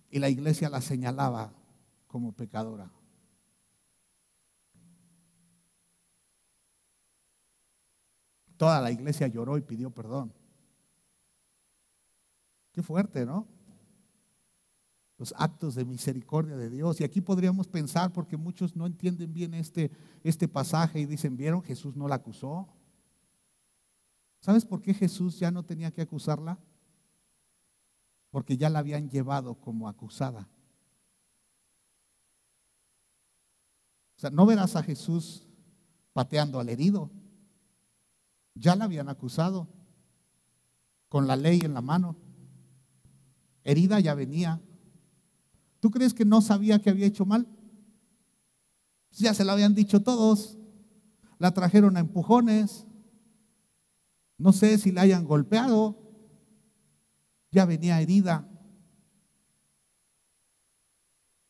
Y la iglesia la señalaba como pecadora. Toda la iglesia lloró y pidió perdón. Qué fuerte, ¿no? Los actos de misericordia de Dios. Y aquí podríamos pensar, porque muchos no entienden bien este pasaje y dicen, ¿vieron? Jesús no la acusó. ¿Sabes por qué Jesús ya no tenía que acusarla? Porque ya la habían llevado como acusada. O sea, no verás a Jesús pateando al herido. Ya la habían acusado con la ley en la mano. Herida ya venía. ¿Tú crees que no sabía que había hecho mal? Ya se lo habían dicho todos. La trajeron a empujones. No sé si la hayan golpeado. Ya venía herida.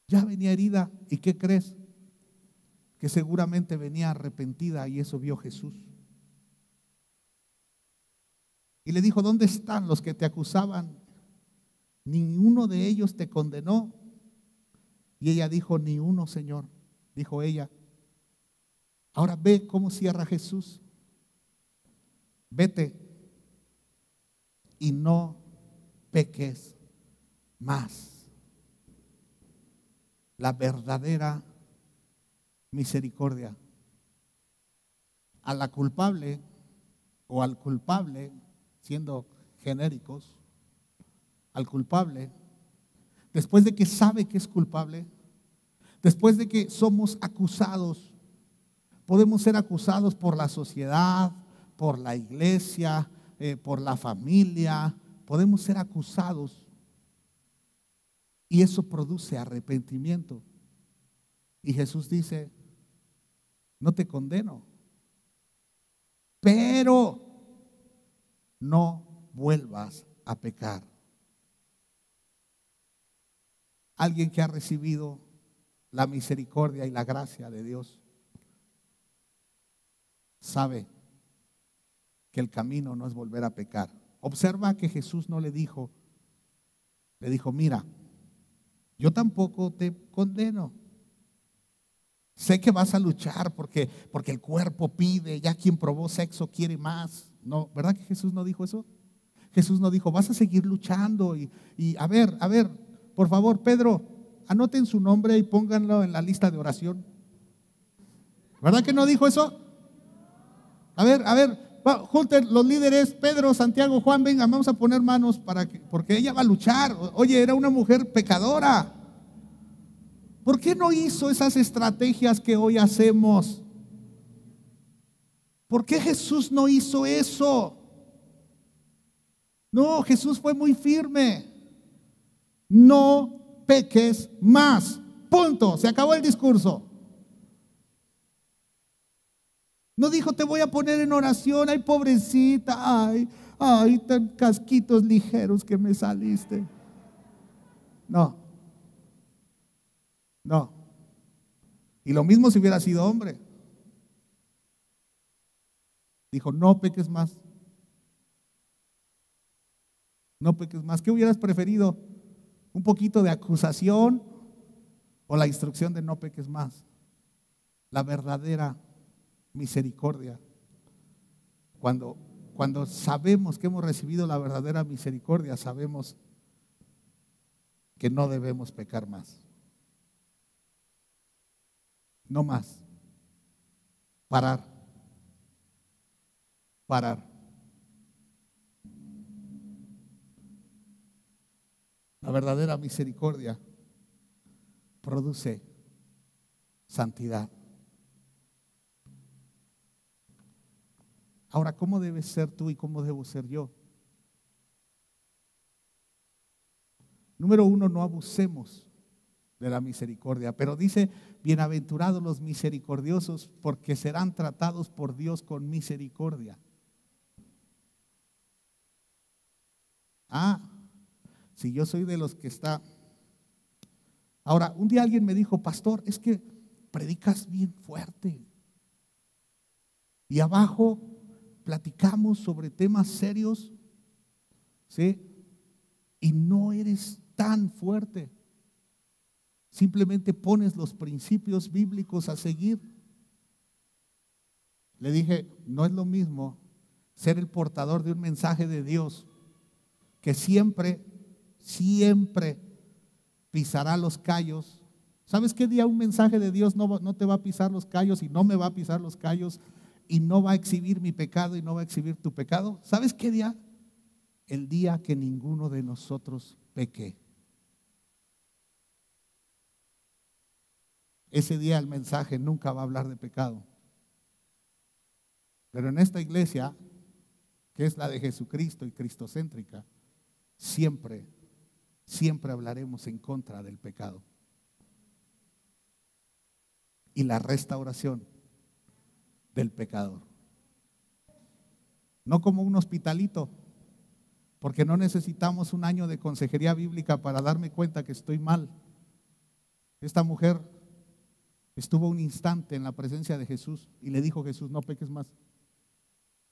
Ya venía herida. ¿Y qué crees? Que seguramente venía arrepentida, y eso vio Jesús. Y le dijo, ¿dónde están los que te acusaban? ¿Ninguno de ellos te condenó? Y ella dijo, ni uno, Señor. Dijo ella. Ahora ve cómo cierra Jesús. Vete y no peques más. La verdadera misericordia. A la culpable o al culpable, siendo genéricos, al culpable, después de que sabe que es culpable, después de que somos acusados, podemos ser acusados por la sociedad, por la iglesia, por la familia, podemos ser acusados y eso produce arrepentimiento. Y Jesús dice, no te condeno, pero no vuelvas a pecar. Alguien que ha recibido la misericordia y la gracia de Dios sabe que el camino no es volver a pecar. Observa que Jesús no le dijo, mira, yo tampoco te condeno. Sé que vas a luchar porque el cuerpo pide, ya quien probó sexo quiere más. No, ¿verdad que Jesús no dijo eso? Jesús no dijo, vas a seguir luchando y a ver, por favor, Pedro, anoten su nombre y pónganlo en la lista de oración. ¿Verdad que no dijo eso? A ver, junten los líderes, Pedro, Santiago, Juan, vengan, vamos a poner manos porque ella va a luchar. Oye, era una mujer pecadora. ¿Por qué no hizo esas estrategias que hoy hacemos? ¿Por qué Jesús no hizo eso? No, Jesús fue muy firme. No peques más. Punto. Se acabó el discurso. No dijo, te voy a poner en oración. Ay, pobrecita. Ay, tan casquitos ligeros que me saliste. No. Y lo mismo si hubiera sido hombre. Dijo, no peques más. No peques más. ¿Qué hubieras preferido? ¿Un poquito de acusación o la instrucción de no peques más? La verdadera misericordia. Cuando sabemos que hemos recibido la verdadera misericordia, sabemos que no debemos pecar más. No más. Parar. La verdadera misericordia produce santidad. Ahora, ¿cómo debes ser tú y cómo debo ser yo? Número uno, no abusemos de la misericordia, pero dice, bienaventurados los misericordiosos, porque serán tratados por Dios con misericordia. Si yo soy de los que está Ahora, un día alguien me dijo, pastor, es que predicas bien fuerte. Y abajo platicamos sobre temas serios, ¿sí? Y no eres tan fuerte. Simplemente pones los principios bíblicos a seguir. Le dije, no es lo mismo ser el portador de un mensaje de Dios que siempre pisará los callos. ¿Sabes qué día un mensaje de Dios no te va a pisar los callos y no me va a pisar los callos y no va a exhibir mi pecado y no va a exhibir tu pecado? ¿Sabes qué día? El día que ninguno de nosotros peque. Ese día el mensaje nunca va a hablar de pecado. Pero en esta iglesia, que es la de Jesucristo y cristocéntrica, siempre hablaremos en contra del pecado y la restauración del pecador. No como un hospitalito, porque no necesitamos un año de consejería bíblica para darme cuenta que estoy mal. Esta mujer estuvo un instante en la presencia de Jesús y le dijo Jesús, no peques más.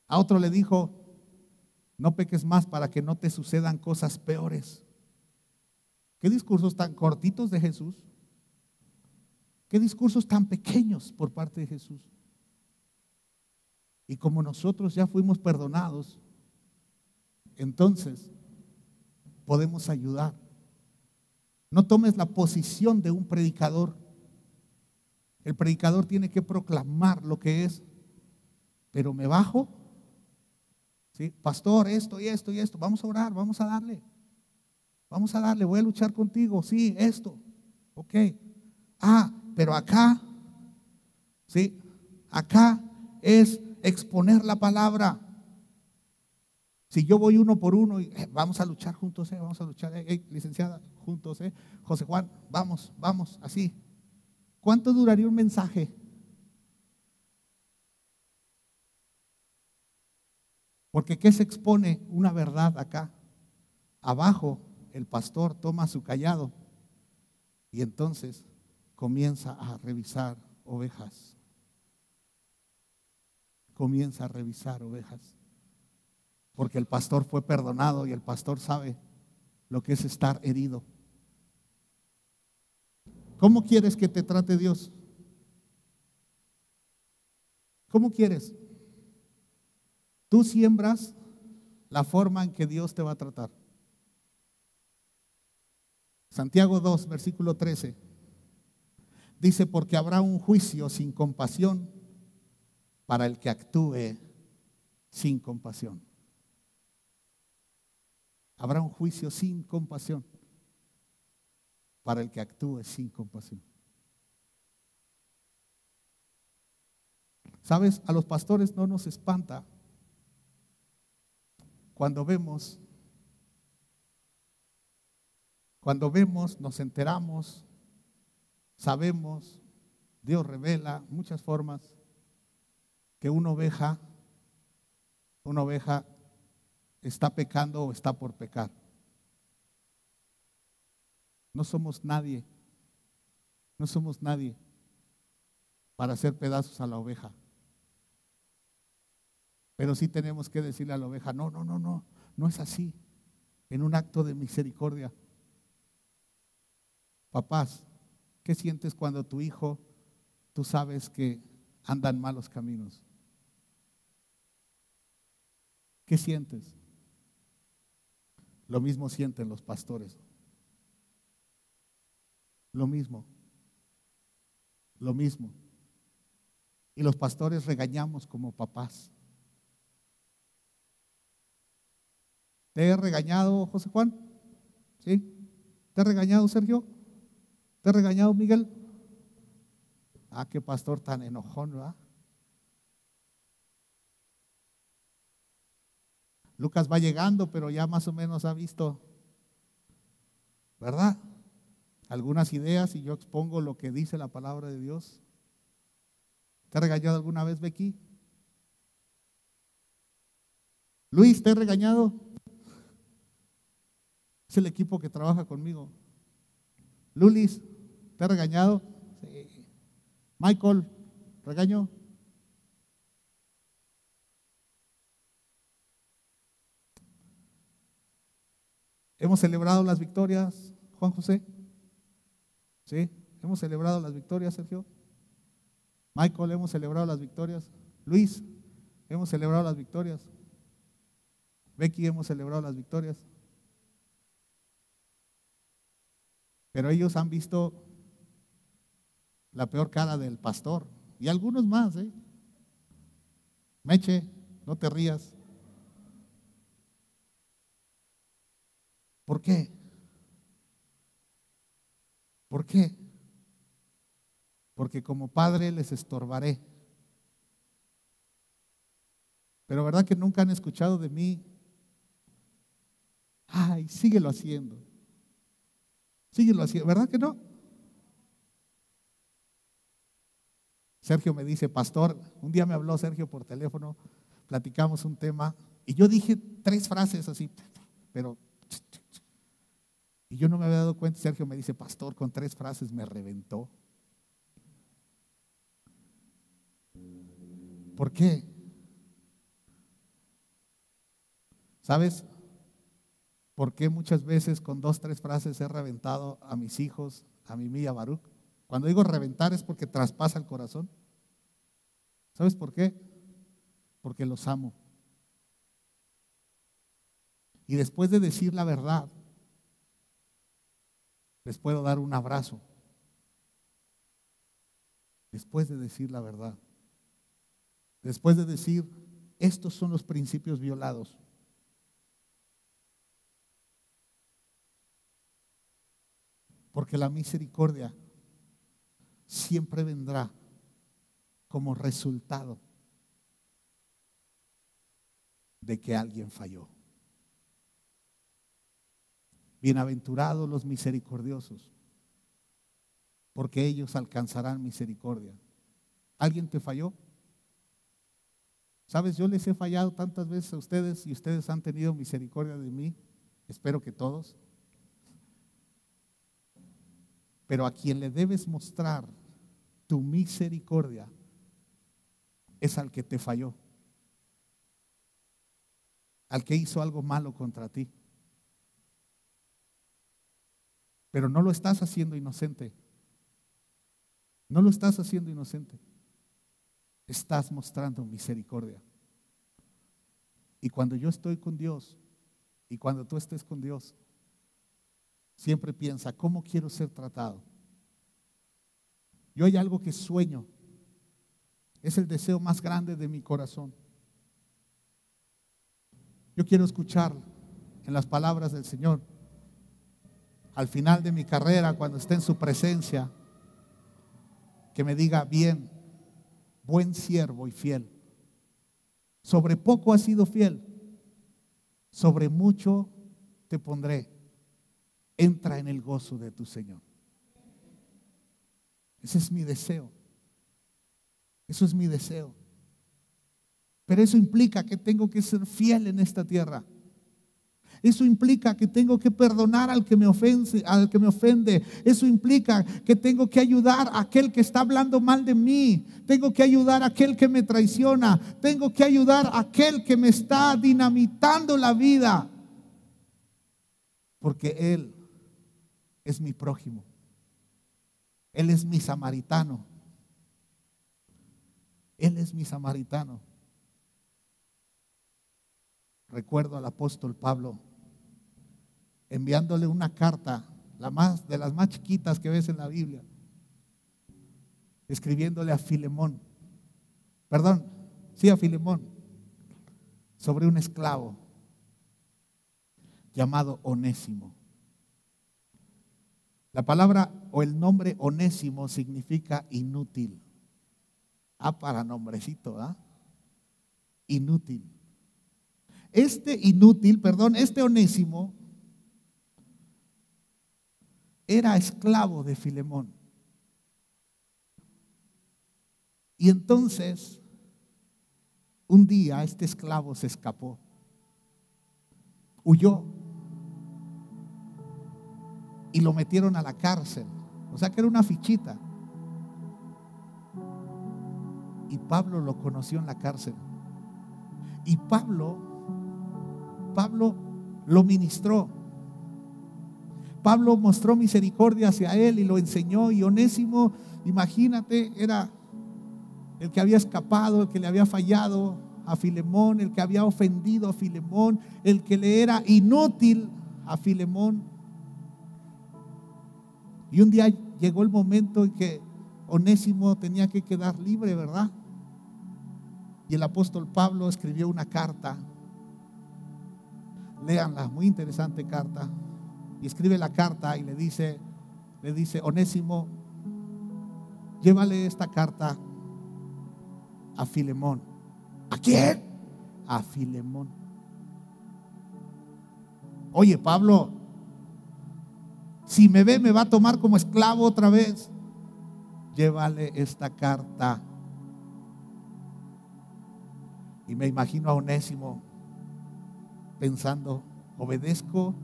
A otro le dijo, no peques más para que no te sucedan cosas peores. ¿Qué discursos tan cortitos de Jesús? ¿Qué discursos tan pequeños por parte de Jesús? Y como nosotros ya fuimos perdonados, entonces podemos ayudar. No tomes la posición de un predicador. El predicador tiene que proclamar lo que es, pero me bajo, ¿sí? Pastor, esto y esto y esto, vamos a orar, vamos a darle, voy a luchar contigo, sí, esto, ok. Pero acá, ¿sí? Acá es exponer la palabra. Si yo voy uno por uno y vamos a luchar juntos, vamos a luchar, licenciada, juntos, José Juan, vamos, así. ¿Cuánto duraría un mensaje? Porque ¿qué se expone? Una verdad acá. Abajo el pastor toma su cayado y entonces comienza a revisar ovejas. Comienza a revisar ovejas. Porque el pastor fue perdonado y el pastor sabe lo que es estar herido. ¿Cómo quieres que te trate Dios? ¿Cómo quieres? Tú siembras la forma en que Dios te va a tratar. Santiago 2, versículo 13. Dice, porque habrá un juicio sin compasión para el que actúe sin compasión. Habrá un juicio sin compasión para el que actúe sin compasión. ¿Sabes? A los pastores no nos espanta cuando vemos, nos enteramos, sabemos, Dios revela muchas formas que una oveja está pecando o está por pecar. No somos nadie para hacer pedazos a la oveja. Pero sí tenemos que decirle a la oveja, no es así, en un acto de misericordia. Papás, ¿qué sientes cuando tu hijo, tú sabes que anda en malos caminos? ¿Qué sientes? Lo mismo sienten los pastores. Lo mismo. Y los pastores regañamos como papás. ¿Te he regañado, José Juan? ¿Sí? ¿Te he regañado, Sergio? ¿Te he regañado, Miguel? Qué pastor tan enojón, ¿verdad? Lucas va llegando, pero ya más o menos ha visto, ¿verdad? Algunas ideas y yo expongo lo que dice la palabra de Dios. ¿Te ha regañado alguna vez, Becky? Luis, ¿te he regañado? Es el equipo que trabaja conmigo. Lulis, ¿Te ha regañado? Sí. Michael, ¿regaño? ¿Hemos celebrado las victorias, Juan José? ¿Sí? ¿Hemos celebrado las victorias, Sergio? Michael, ¿hemos celebrado las victorias? Luis, ¿hemos celebrado las victorias? Becky, ¿hemos celebrado las victorias? Pero ellos han visto la peor cara del pastor y algunos más, ¿eh? Meche, no te rías. ¿Por qué? ¿Por qué? Porque como padre les estorbaré. Pero ¿verdad que nunca han escuchado de mí? Ay, síguelo haciendo. Síguelo haciendo, ¿verdad que no? Sergio me dice, pastor, un día me habló Sergio por teléfono, platicamos un tema y yo dije 3 frases así, pero y yo no me había dado cuenta. Sergio me dice, pastor, con 3 frases me reventó. ¿Por qué? ¿Sabes por qué muchas veces con 2, 3 frases he reventado a mis hijos, a Mimi y a Baruch? Cuando digo reventar es porque traspasa el corazón. ¿Sabes por qué? Porque los amo. Y después de decir la verdad, les puedo dar un abrazo. Después de decir la verdad. Después de decir, estos son los principios violados. Porque la misericordia siempre vendrá como resultado de que alguien falló. Bienaventurados los misericordiosos, porque ellos alcanzarán misericordia. ¿Alguien te falló? ¿Sabes? Yo les he fallado tantas veces a ustedes y ustedes han tenido misericordia de mí. Espero que todos. Pero a quien le debes mostrar tu misericordia es al que te falló, al que hizo algo malo contra ti. Pero no lo estás haciendo inocente. No lo estás haciendo inocente. Estás mostrando misericordia. Y cuando yo estoy con Dios y cuando tú estés con Dios, siempre piensa, ¿cómo quiero ser tratado? Yo hay algo que sueño. Es el deseo más grande de mi corazón. Yo quiero escuchar en las palabras del Señor, al final de mi carrera, cuando esté en su presencia, que me diga, bien, buen siervo y fiel. Sobre poco has sido fiel, sobre mucho te pondré. Entra en el gozo de tu Señor. Ese es mi deseo. Eso es mi deseo. Pero eso implica que tengo que ser fiel en esta tierra. Eso implica que tengo que perdonar al que me ofende. Eso implica que tengo que ayudar a aquel que está hablando mal de mí. Tengo que ayudar a aquel que me traiciona. Tengo que ayudar a aquel que me está dinamitando la vida. Porque Él es mi prójimo. Él es mi samaritano. Él es mi samaritano. Recuerdo al apóstol Pablo enviándole una carta, de las más chiquitas que ves en la Biblia, escribiéndole a Filemón, a Filemón, sobre un esclavo llamado Onésimo. La palabra o el nombre Onésimo significa inútil. Para nombrecito, inútil. Este Onésimo era esclavo de Filemón. Y entonces, un día este esclavo se escapó, huyó y lo metieron a la cárcel. O sea que era una fichita. Y Pablo lo conoció en la cárcel. Y Pablo lo ministró. Pablo mostró misericordia hacia él y lo enseñó. Y Onésimo, imagínate, era el que había escapado, el que le había fallado a Filemón, el que había ofendido a Filemón, el que le era inútil a Filemón. Y un día llegó el momento en que Onésimo tenía que quedar libre, ¿verdad? Y el apóstol Pablo escribió una carta. Léanla, muy interesante carta. Y escribe la carta y le dice, Onésimo, llévale esta carta a Filemón. ¿A quién? A Filemón. Oye, Pablo, si me ve, me va a tomar como esclavo otra vez. Llévale esta carta. Y me imagino a Onésimo pensando, ¿obedezco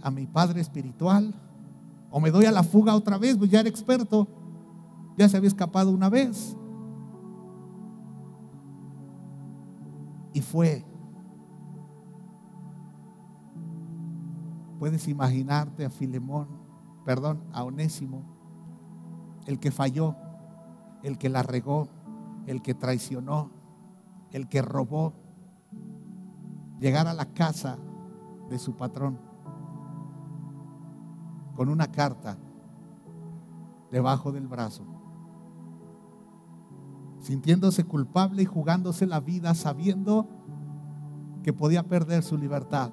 a mi padre espiritual o me doy a la fuga otra vez? Pues ya era experto, ya se había escapado una vez. Y fue. Puedes imaginarte a Onésimo, el que falló, el que la regó, el que traicionó, el que robó, llegar a la casa de su patrón con una carta debajo del brazo, sintiéndose culpable y jugándose la vida, sabiendo que podía perder su libertad,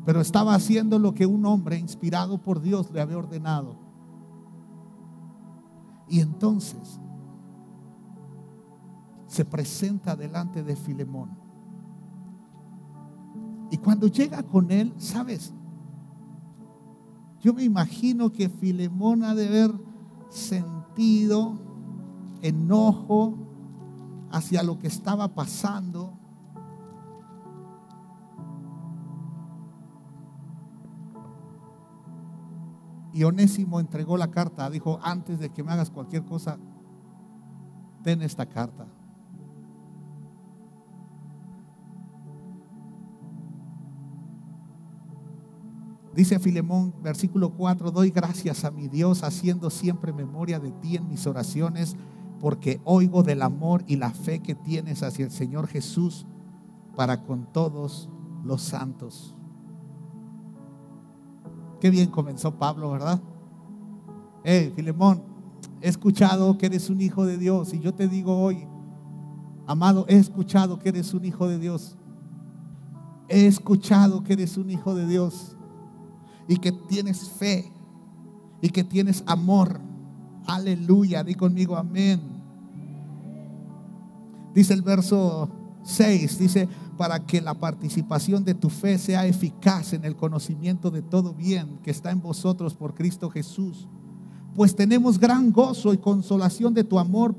pero estaba haciendo lo que un hombre inspirado por Dios le había ordenado. Y entonces se presenta delante de Filemón. Y cuando llega con él, ¿sabes? Yo me imagino que Filemón ha de haber sentido enojo hacia lo que estaba pasando. Y Onésimo entregó la carta. Dijo, antes de que me hagas cualquier cosa, ten esta carta. Dice Filemón, versículo 4, doy gracias a mi Dios, haciendo siempre memoria de ti en mis oraciones, porque oigo del amor y la fe que tienes hacia el Señor Jesús para con todos los santos. Qué bien comenzó Pablo, ¿verdad? Filemón, he escuchado que eres un hijo de Dios, y yo te digo hoy, amado, he escuchado que eres un hijo de Dios. He escuchado que eres un hijo de Dios y que tienes fe y que tienes amor. Aleluya, di conmigo amén. Dice el verso 6, dice, para que la participación de tu fe sea eficaz en el conocimiento de todo bien que está en vosotros por Cristo Jesús. Pues tenemos gran gozo y consolación de tu amor,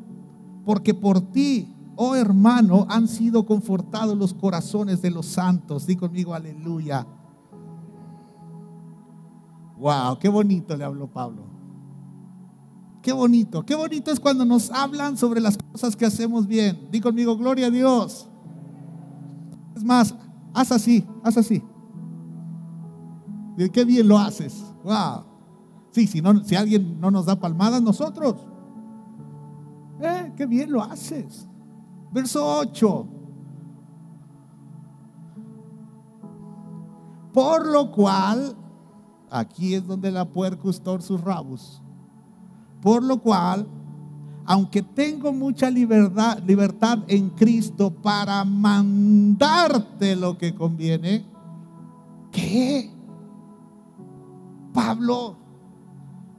porque por ti, oh hermano, han sido confortados los corazones de los santos. Di conmigo aleluya. Wow, qué bonito le habló Pablo. Qué bonito es cuando nos hablan sobre las cosas que hacemos bien. Di conmigo, gloria a Dios. Es más, haz así. Qué bien lo haces. Wow. Sí, si alguien no nos da palmadas, nosotros. Qué bien lo haces. Verso 8. Por lo cual, aquí es donde la puercus torsus rabus. Por lo cual, aunque tengo mucha libertad en Cristo para mandarte lo que conviene. ¿Qué? Pablo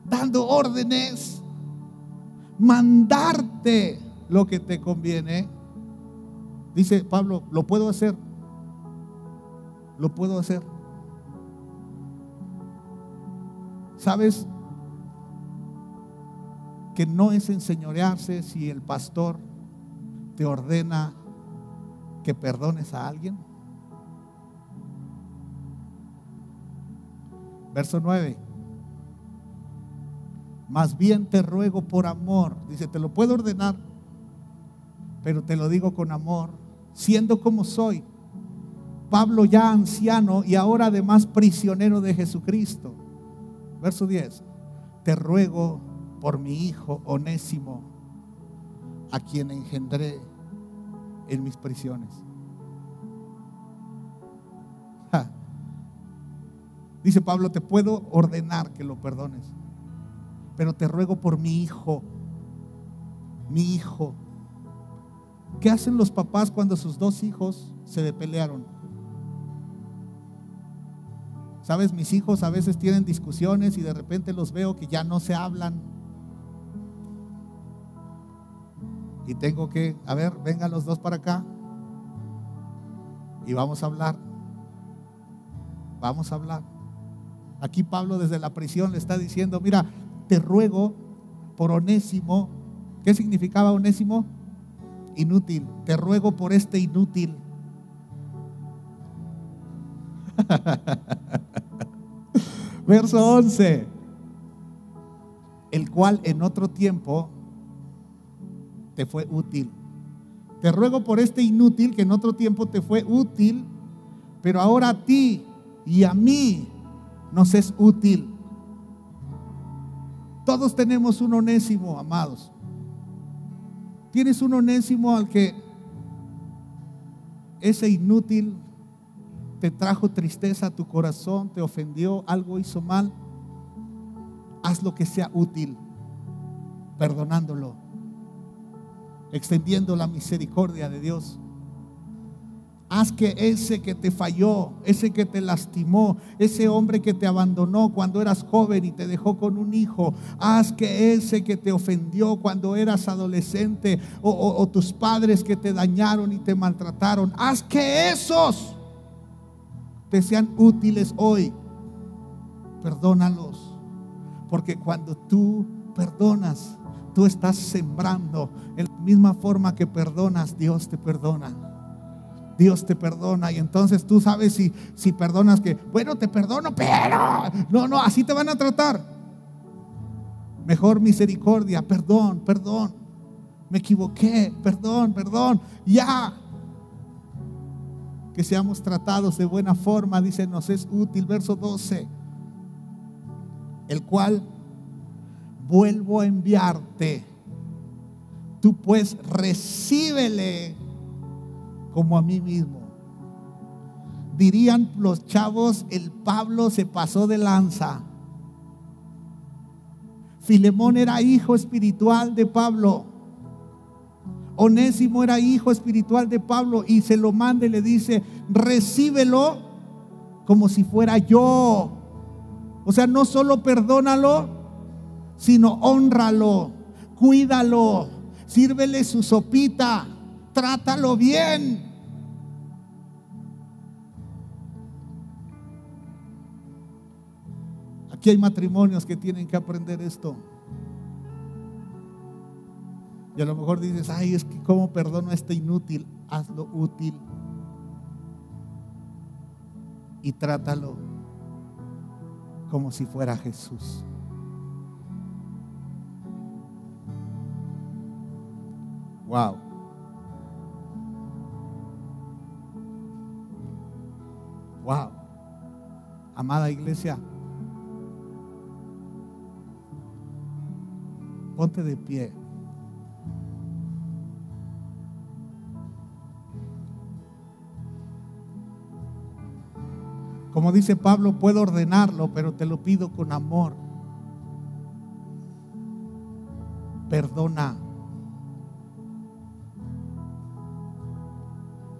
dando órdenes, mandarte lo que te conviene. Dice Pablo, lo puedo hacer. ¿Sabes? Que no es enseñorearse si el pastor te ordena que perdones a alguien. Verso 9. Más bien te ruego por amor. Dice, te lo puedo ordenar, pero te lo digo con amor, siendo como soy, Pablo ya anciano y ahora además prisionero de Jesucristo. Verso 10. Te ruego por mi hijo Onésimo, a quien engendré en mis prisiones. Dice Pablo, te puedo ordenar que lo perdones, pero te ruego por mi hijo. Mi hijo. ¿Qué hacen los papás cuando sus dos hijos se pelearon? Sabes, mis hijos a veces tienen discusiones y de repente los veo que ya no se hablan. Y tengo que, a ver, vengan los dos para acá y vamos a hablar. Vamos a hablar. Aquí Pablo desde la prisión le está diciendo, mira, te ruego por Onésimo. ¿Qué significaba Onésimo? Inútil. Te ruego por este inútil. Verso 11. El cual en otro tiempo te fue útil. Te ruego por este inútil que en otro tiempo te fue útil, pero ahora a ti y a mí nos es útil. Todos tenemos un Onésimo, amados. Tienes un Onésimo al que ese inútil te trajo tristeza a tu corazón, te ofendió, algo hizo mal. Haz lo que sea útil, perdonándolo, extendiendo la misericordia de Dios. Haz que ese que te falló, ese que te lastimó, ese hombre que te abandonó cuando eras joven y te dejó con un hijo, haz que ese que te ofendió cuando eras adolescente, o tus padres que te dañaron y te maltrataron, haz que esos te sean útiles hoy. Perdónalos, porque cuando tú perdonas, tú estás sembrando. En la misma forma que perdonas, Dios te perdona. Dios te perdona. Y entonces tú sabes si perdonas, que bueno, te perdono, pero no, así te van a tratar. Mejor misericordia, perdón, me equivoqué, perdón, ya. Que seamos tratados de buena forma, dice, nos es útil. Verso 12. El cual vuelvo a enviarte, tú pues recíbele como a mí mismo. Dirían los chavos, el Pablo se pasó de lanza. Filemón era hijo espiritual de Pablo. Onésimo era hijo espiritual de Pablo y se lo manda y le dice, recíbelo como si fuera yo. O sea, no solo perdónalo, sino hónralo, cuídalo, sírvele su sopita, trátalo bien. Aquí hay matrimonios que tienen que aprender esto. Y a lo mejor dices, ay, es que cómo perdono a este inútil. Hazlo útil y trátalo como si fuera Jesús. Wow. Wow. Amada iglesia, ponte de pie. Como dice Pablo, puedo ordenarlo, pero te lo pido con amor. Perdona.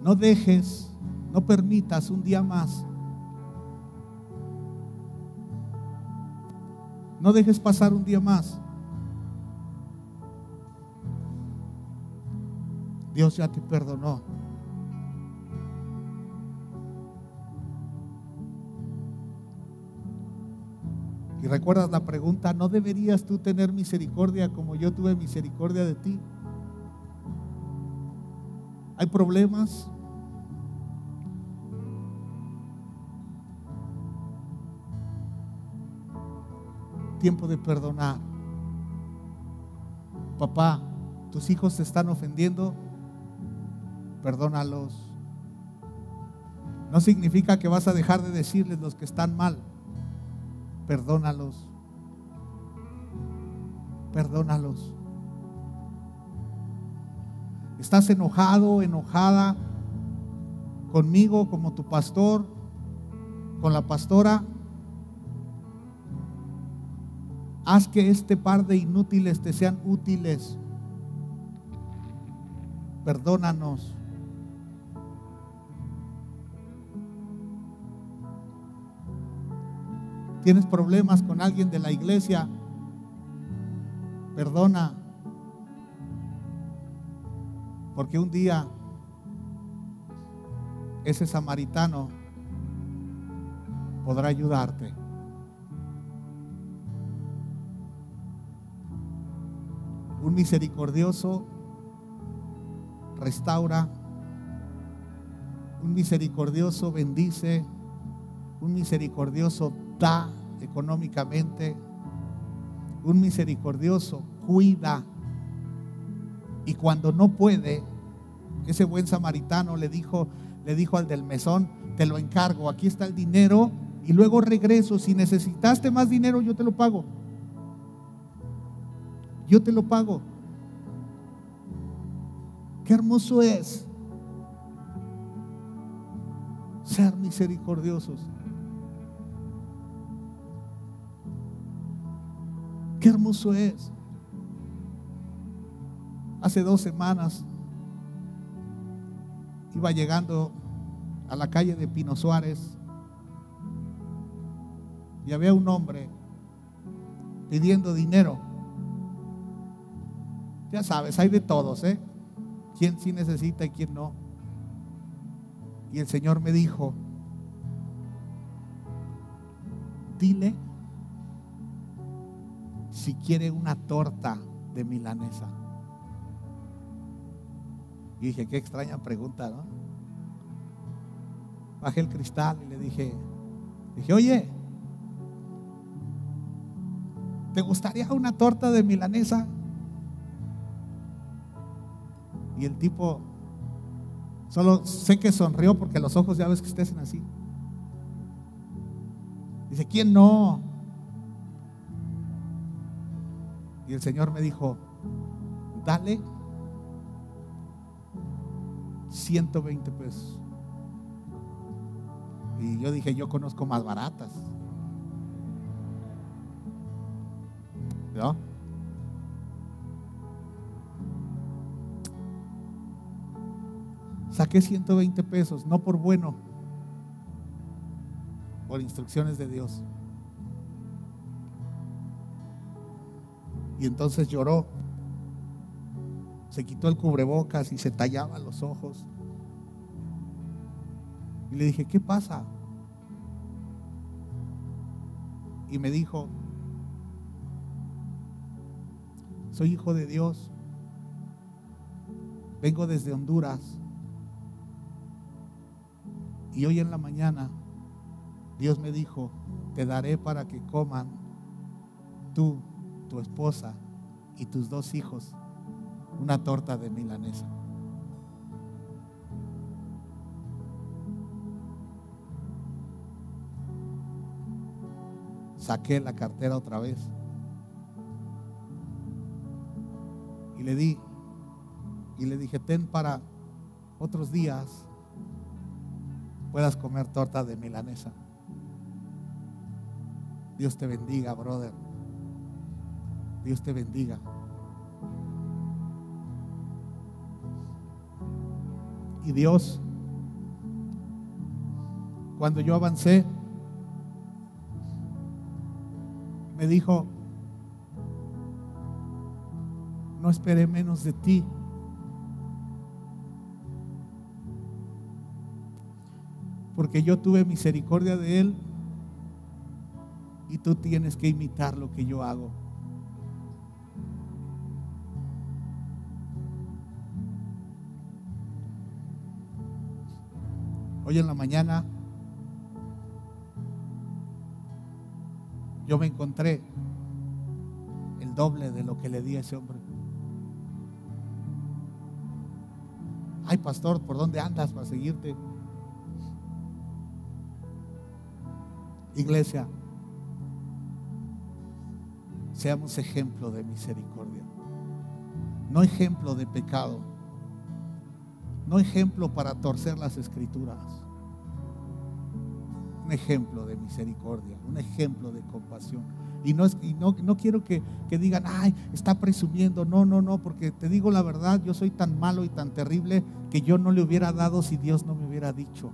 No dejes, no permitas un día más. No dejes pasar un día más. Dios ya te perdonó. Y recuerdas la pregunta, ¿no deberías tú tener misericordia como yo tuve misericordia de ti? ¿Hay problemas? Tiempo de perdonar. Papá, tus hijos te están ofendiendo, perdónalos. No significa que vas a dejar de decirles los que están mal. Perdónalos. Perdónalos. ¿Estás enojado, enojada conmigo como tu pastor, con la pastora? Haz que este par de inútiles te sean útiles. Perdónanos. ¿Tienes problemas con alguien de la iglesia? Perdona. Porque un día ese samaritano podrá ayudarte. Un misericordioso restaura, un misericordioso bendice, un misericordioso da económicamente, un misericordioso cuida. Y cuando no puede, ese buen samaritano le dijo al del mesón: te lo encargo, aquí está el dinero y luego regreso. Si necesitaste más dinero, yo te lo pago. Yo te lo pago. Qué hermoso es ser misericordiosos. Qué hermoso es. Hace 2 semanas iba llegando a la calle de Pino Suárez y había un hombre pidiendo dinero. Ya sabes, hay de todos, quién sí necesita y quién no. Y el Señor me dijo: dile si quiere una torta de milanesa. Y dije: qué extraña pregunta, ¿no? Bajé el cristal y le dije: oye, ¿te gustaría una torta de milanesa? Y el tipo, solo sé que sonrió porque los ojos ya ves que estén así. Dice: ¿quién no? Y el Señor me dijo: dale 120 pesos. Y yo dije: yo conozco más baratas, ¿no? Saqué 120 pesos, no por bueno, por instrucciones de Dios. Y entonces lloró, se quitó el cubrebocas y se tallaba los ojos. Y le dije: ¿qué pasa? Y me dijo: soy hijo de Dios, vengo desde Honduras y hoy en la mañana Dios me dijo: te daré para que coman tú, tu esposa y tus 2 hijos una torta de milanesa. Saqué la cartera otra vez y le di y le dije: ten para otros días puedas comer torta de milanesa. Dios te bendiga, brother. Dios te bendiga. Y Dios, cuando yo avancé, me dijo: no esperé menos de ti. Porque yo tuve misericordia de él y tú tienes que imitar lo que yo hago. Hoy en la mañana yo me encontré el doble de lo que le di a ese hombre. Ay, pastor, ¿por dónde andas para seguirte? Iglesia, seamos ejemplo de misericordia, no ejemplo de pecado, no ejemplo para torcer las escrituras, un ejemplo de misericordia, un ejemplo de compasión. Y no quiero que digan, ay, está presumiendo. No, porque te digo la verdad, yo soy tan malo y tan terrible que yo no le hubiera dado si Dios no me hubiera dicho.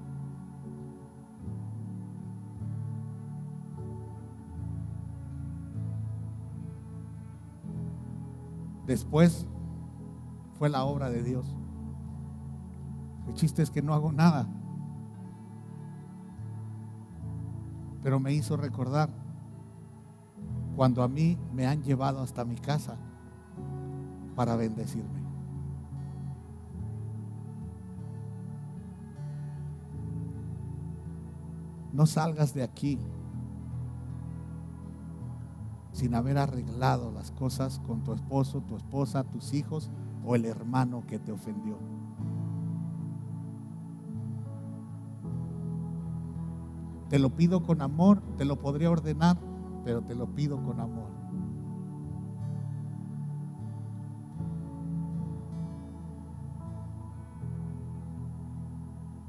Después fue la obra de Dios. El chiste es que no hago nada, pero me hizo recordar cuando a mí me han llevado hasta mi casa para bendecirme. No salgas de aquí sin haber arreglado las cosas con tu esposo, tu esposa, tus hijos o el hermano que te ofendió. Te lo pido con amor, te lo podría ordenar, pero te lo pido con amor.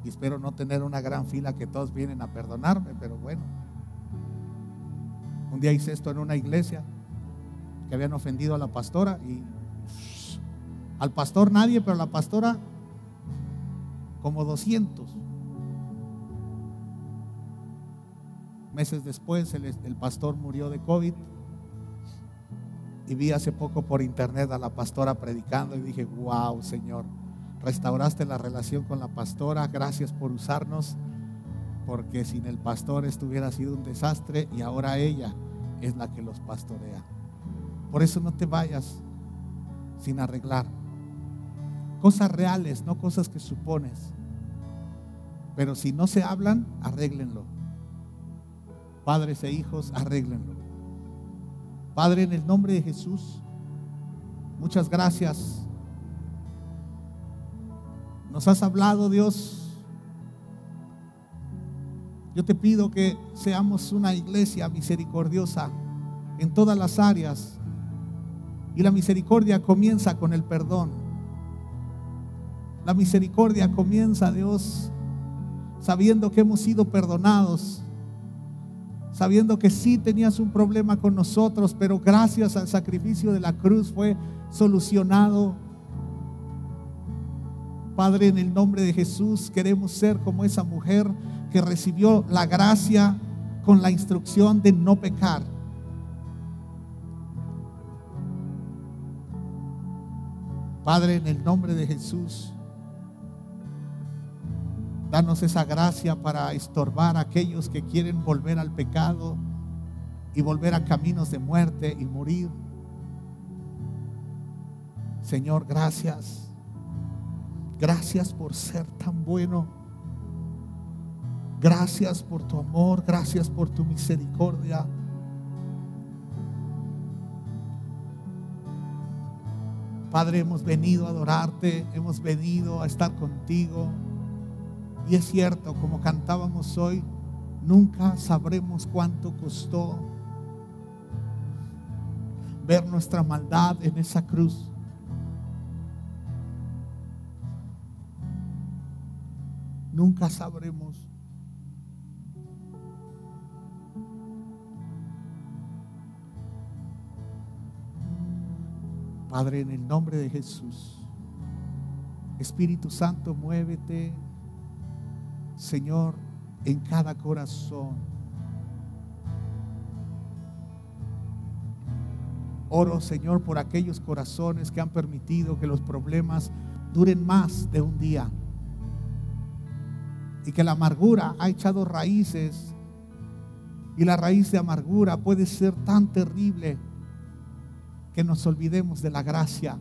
Y espero no tener una gran fila que todos vienen a perdonarme, pero bueno. Un día hice esto en una iglesia que habían ofendido a la pastora y al pastor nadie, pero a la pastora como 200. Meses después el pastor murió de COVID y vi hace poco por internet a la pastora predicando y dije, wow, Señor, restauraste la relación con la pastora, gracias por usarnos, porque sin el pastor esto hubiera sido un desastre y ahora ella es la que los pastorea. Por eso no te vayas sin arreglar cosas reales, no cosas que supones, pero si no se hablan, arréglenlo. Padres e hijos, arréglenlo. Padre, en el nombre de Jesús, muchas gracias. Nos has hablado, Dios. Yo te pido que seamos una iglesia misericordiosa en todas las áreas. Y la misericordia comienza con el perdón. La misericordia comienza, Dios, sabiendo que hemos sido perdonados, sabiendo que sí tenías un problema con nosotros, pero gracias al sacrificio de la cruz fue solucionado. Padre, en el nombre de Jesús queremos ser como esa mujer que recibió la gracia con la instrucción de no pecar. Padre, en el nombre de Jesús, danos esa gracia para estorbar a aquellos que quieren volver al pecado y volver a caminos de muerte y morir. Señor, gracias. Gracias por ser tan bueno. Gracias por tu amor. Gracias por tu misericordia. Padre, hemos venido a adorarte, hemos venido a estar contigo. Y es cierto, como cantábamos hoy, nunca sabremos cuánto costó ver nuestra maldad en esa cruz. Nunca sabremos. Padre, en el nombre de Jesús, Espíritu Santo, muévete, Señor, en cada corazón. Oro, Señor, por aquellos corazones que han permitido que los problemas duren más de un día y que la amargura ha echado raíces, y la raíz de amargura puede ser tan terrible que nos olvidemos de la gracia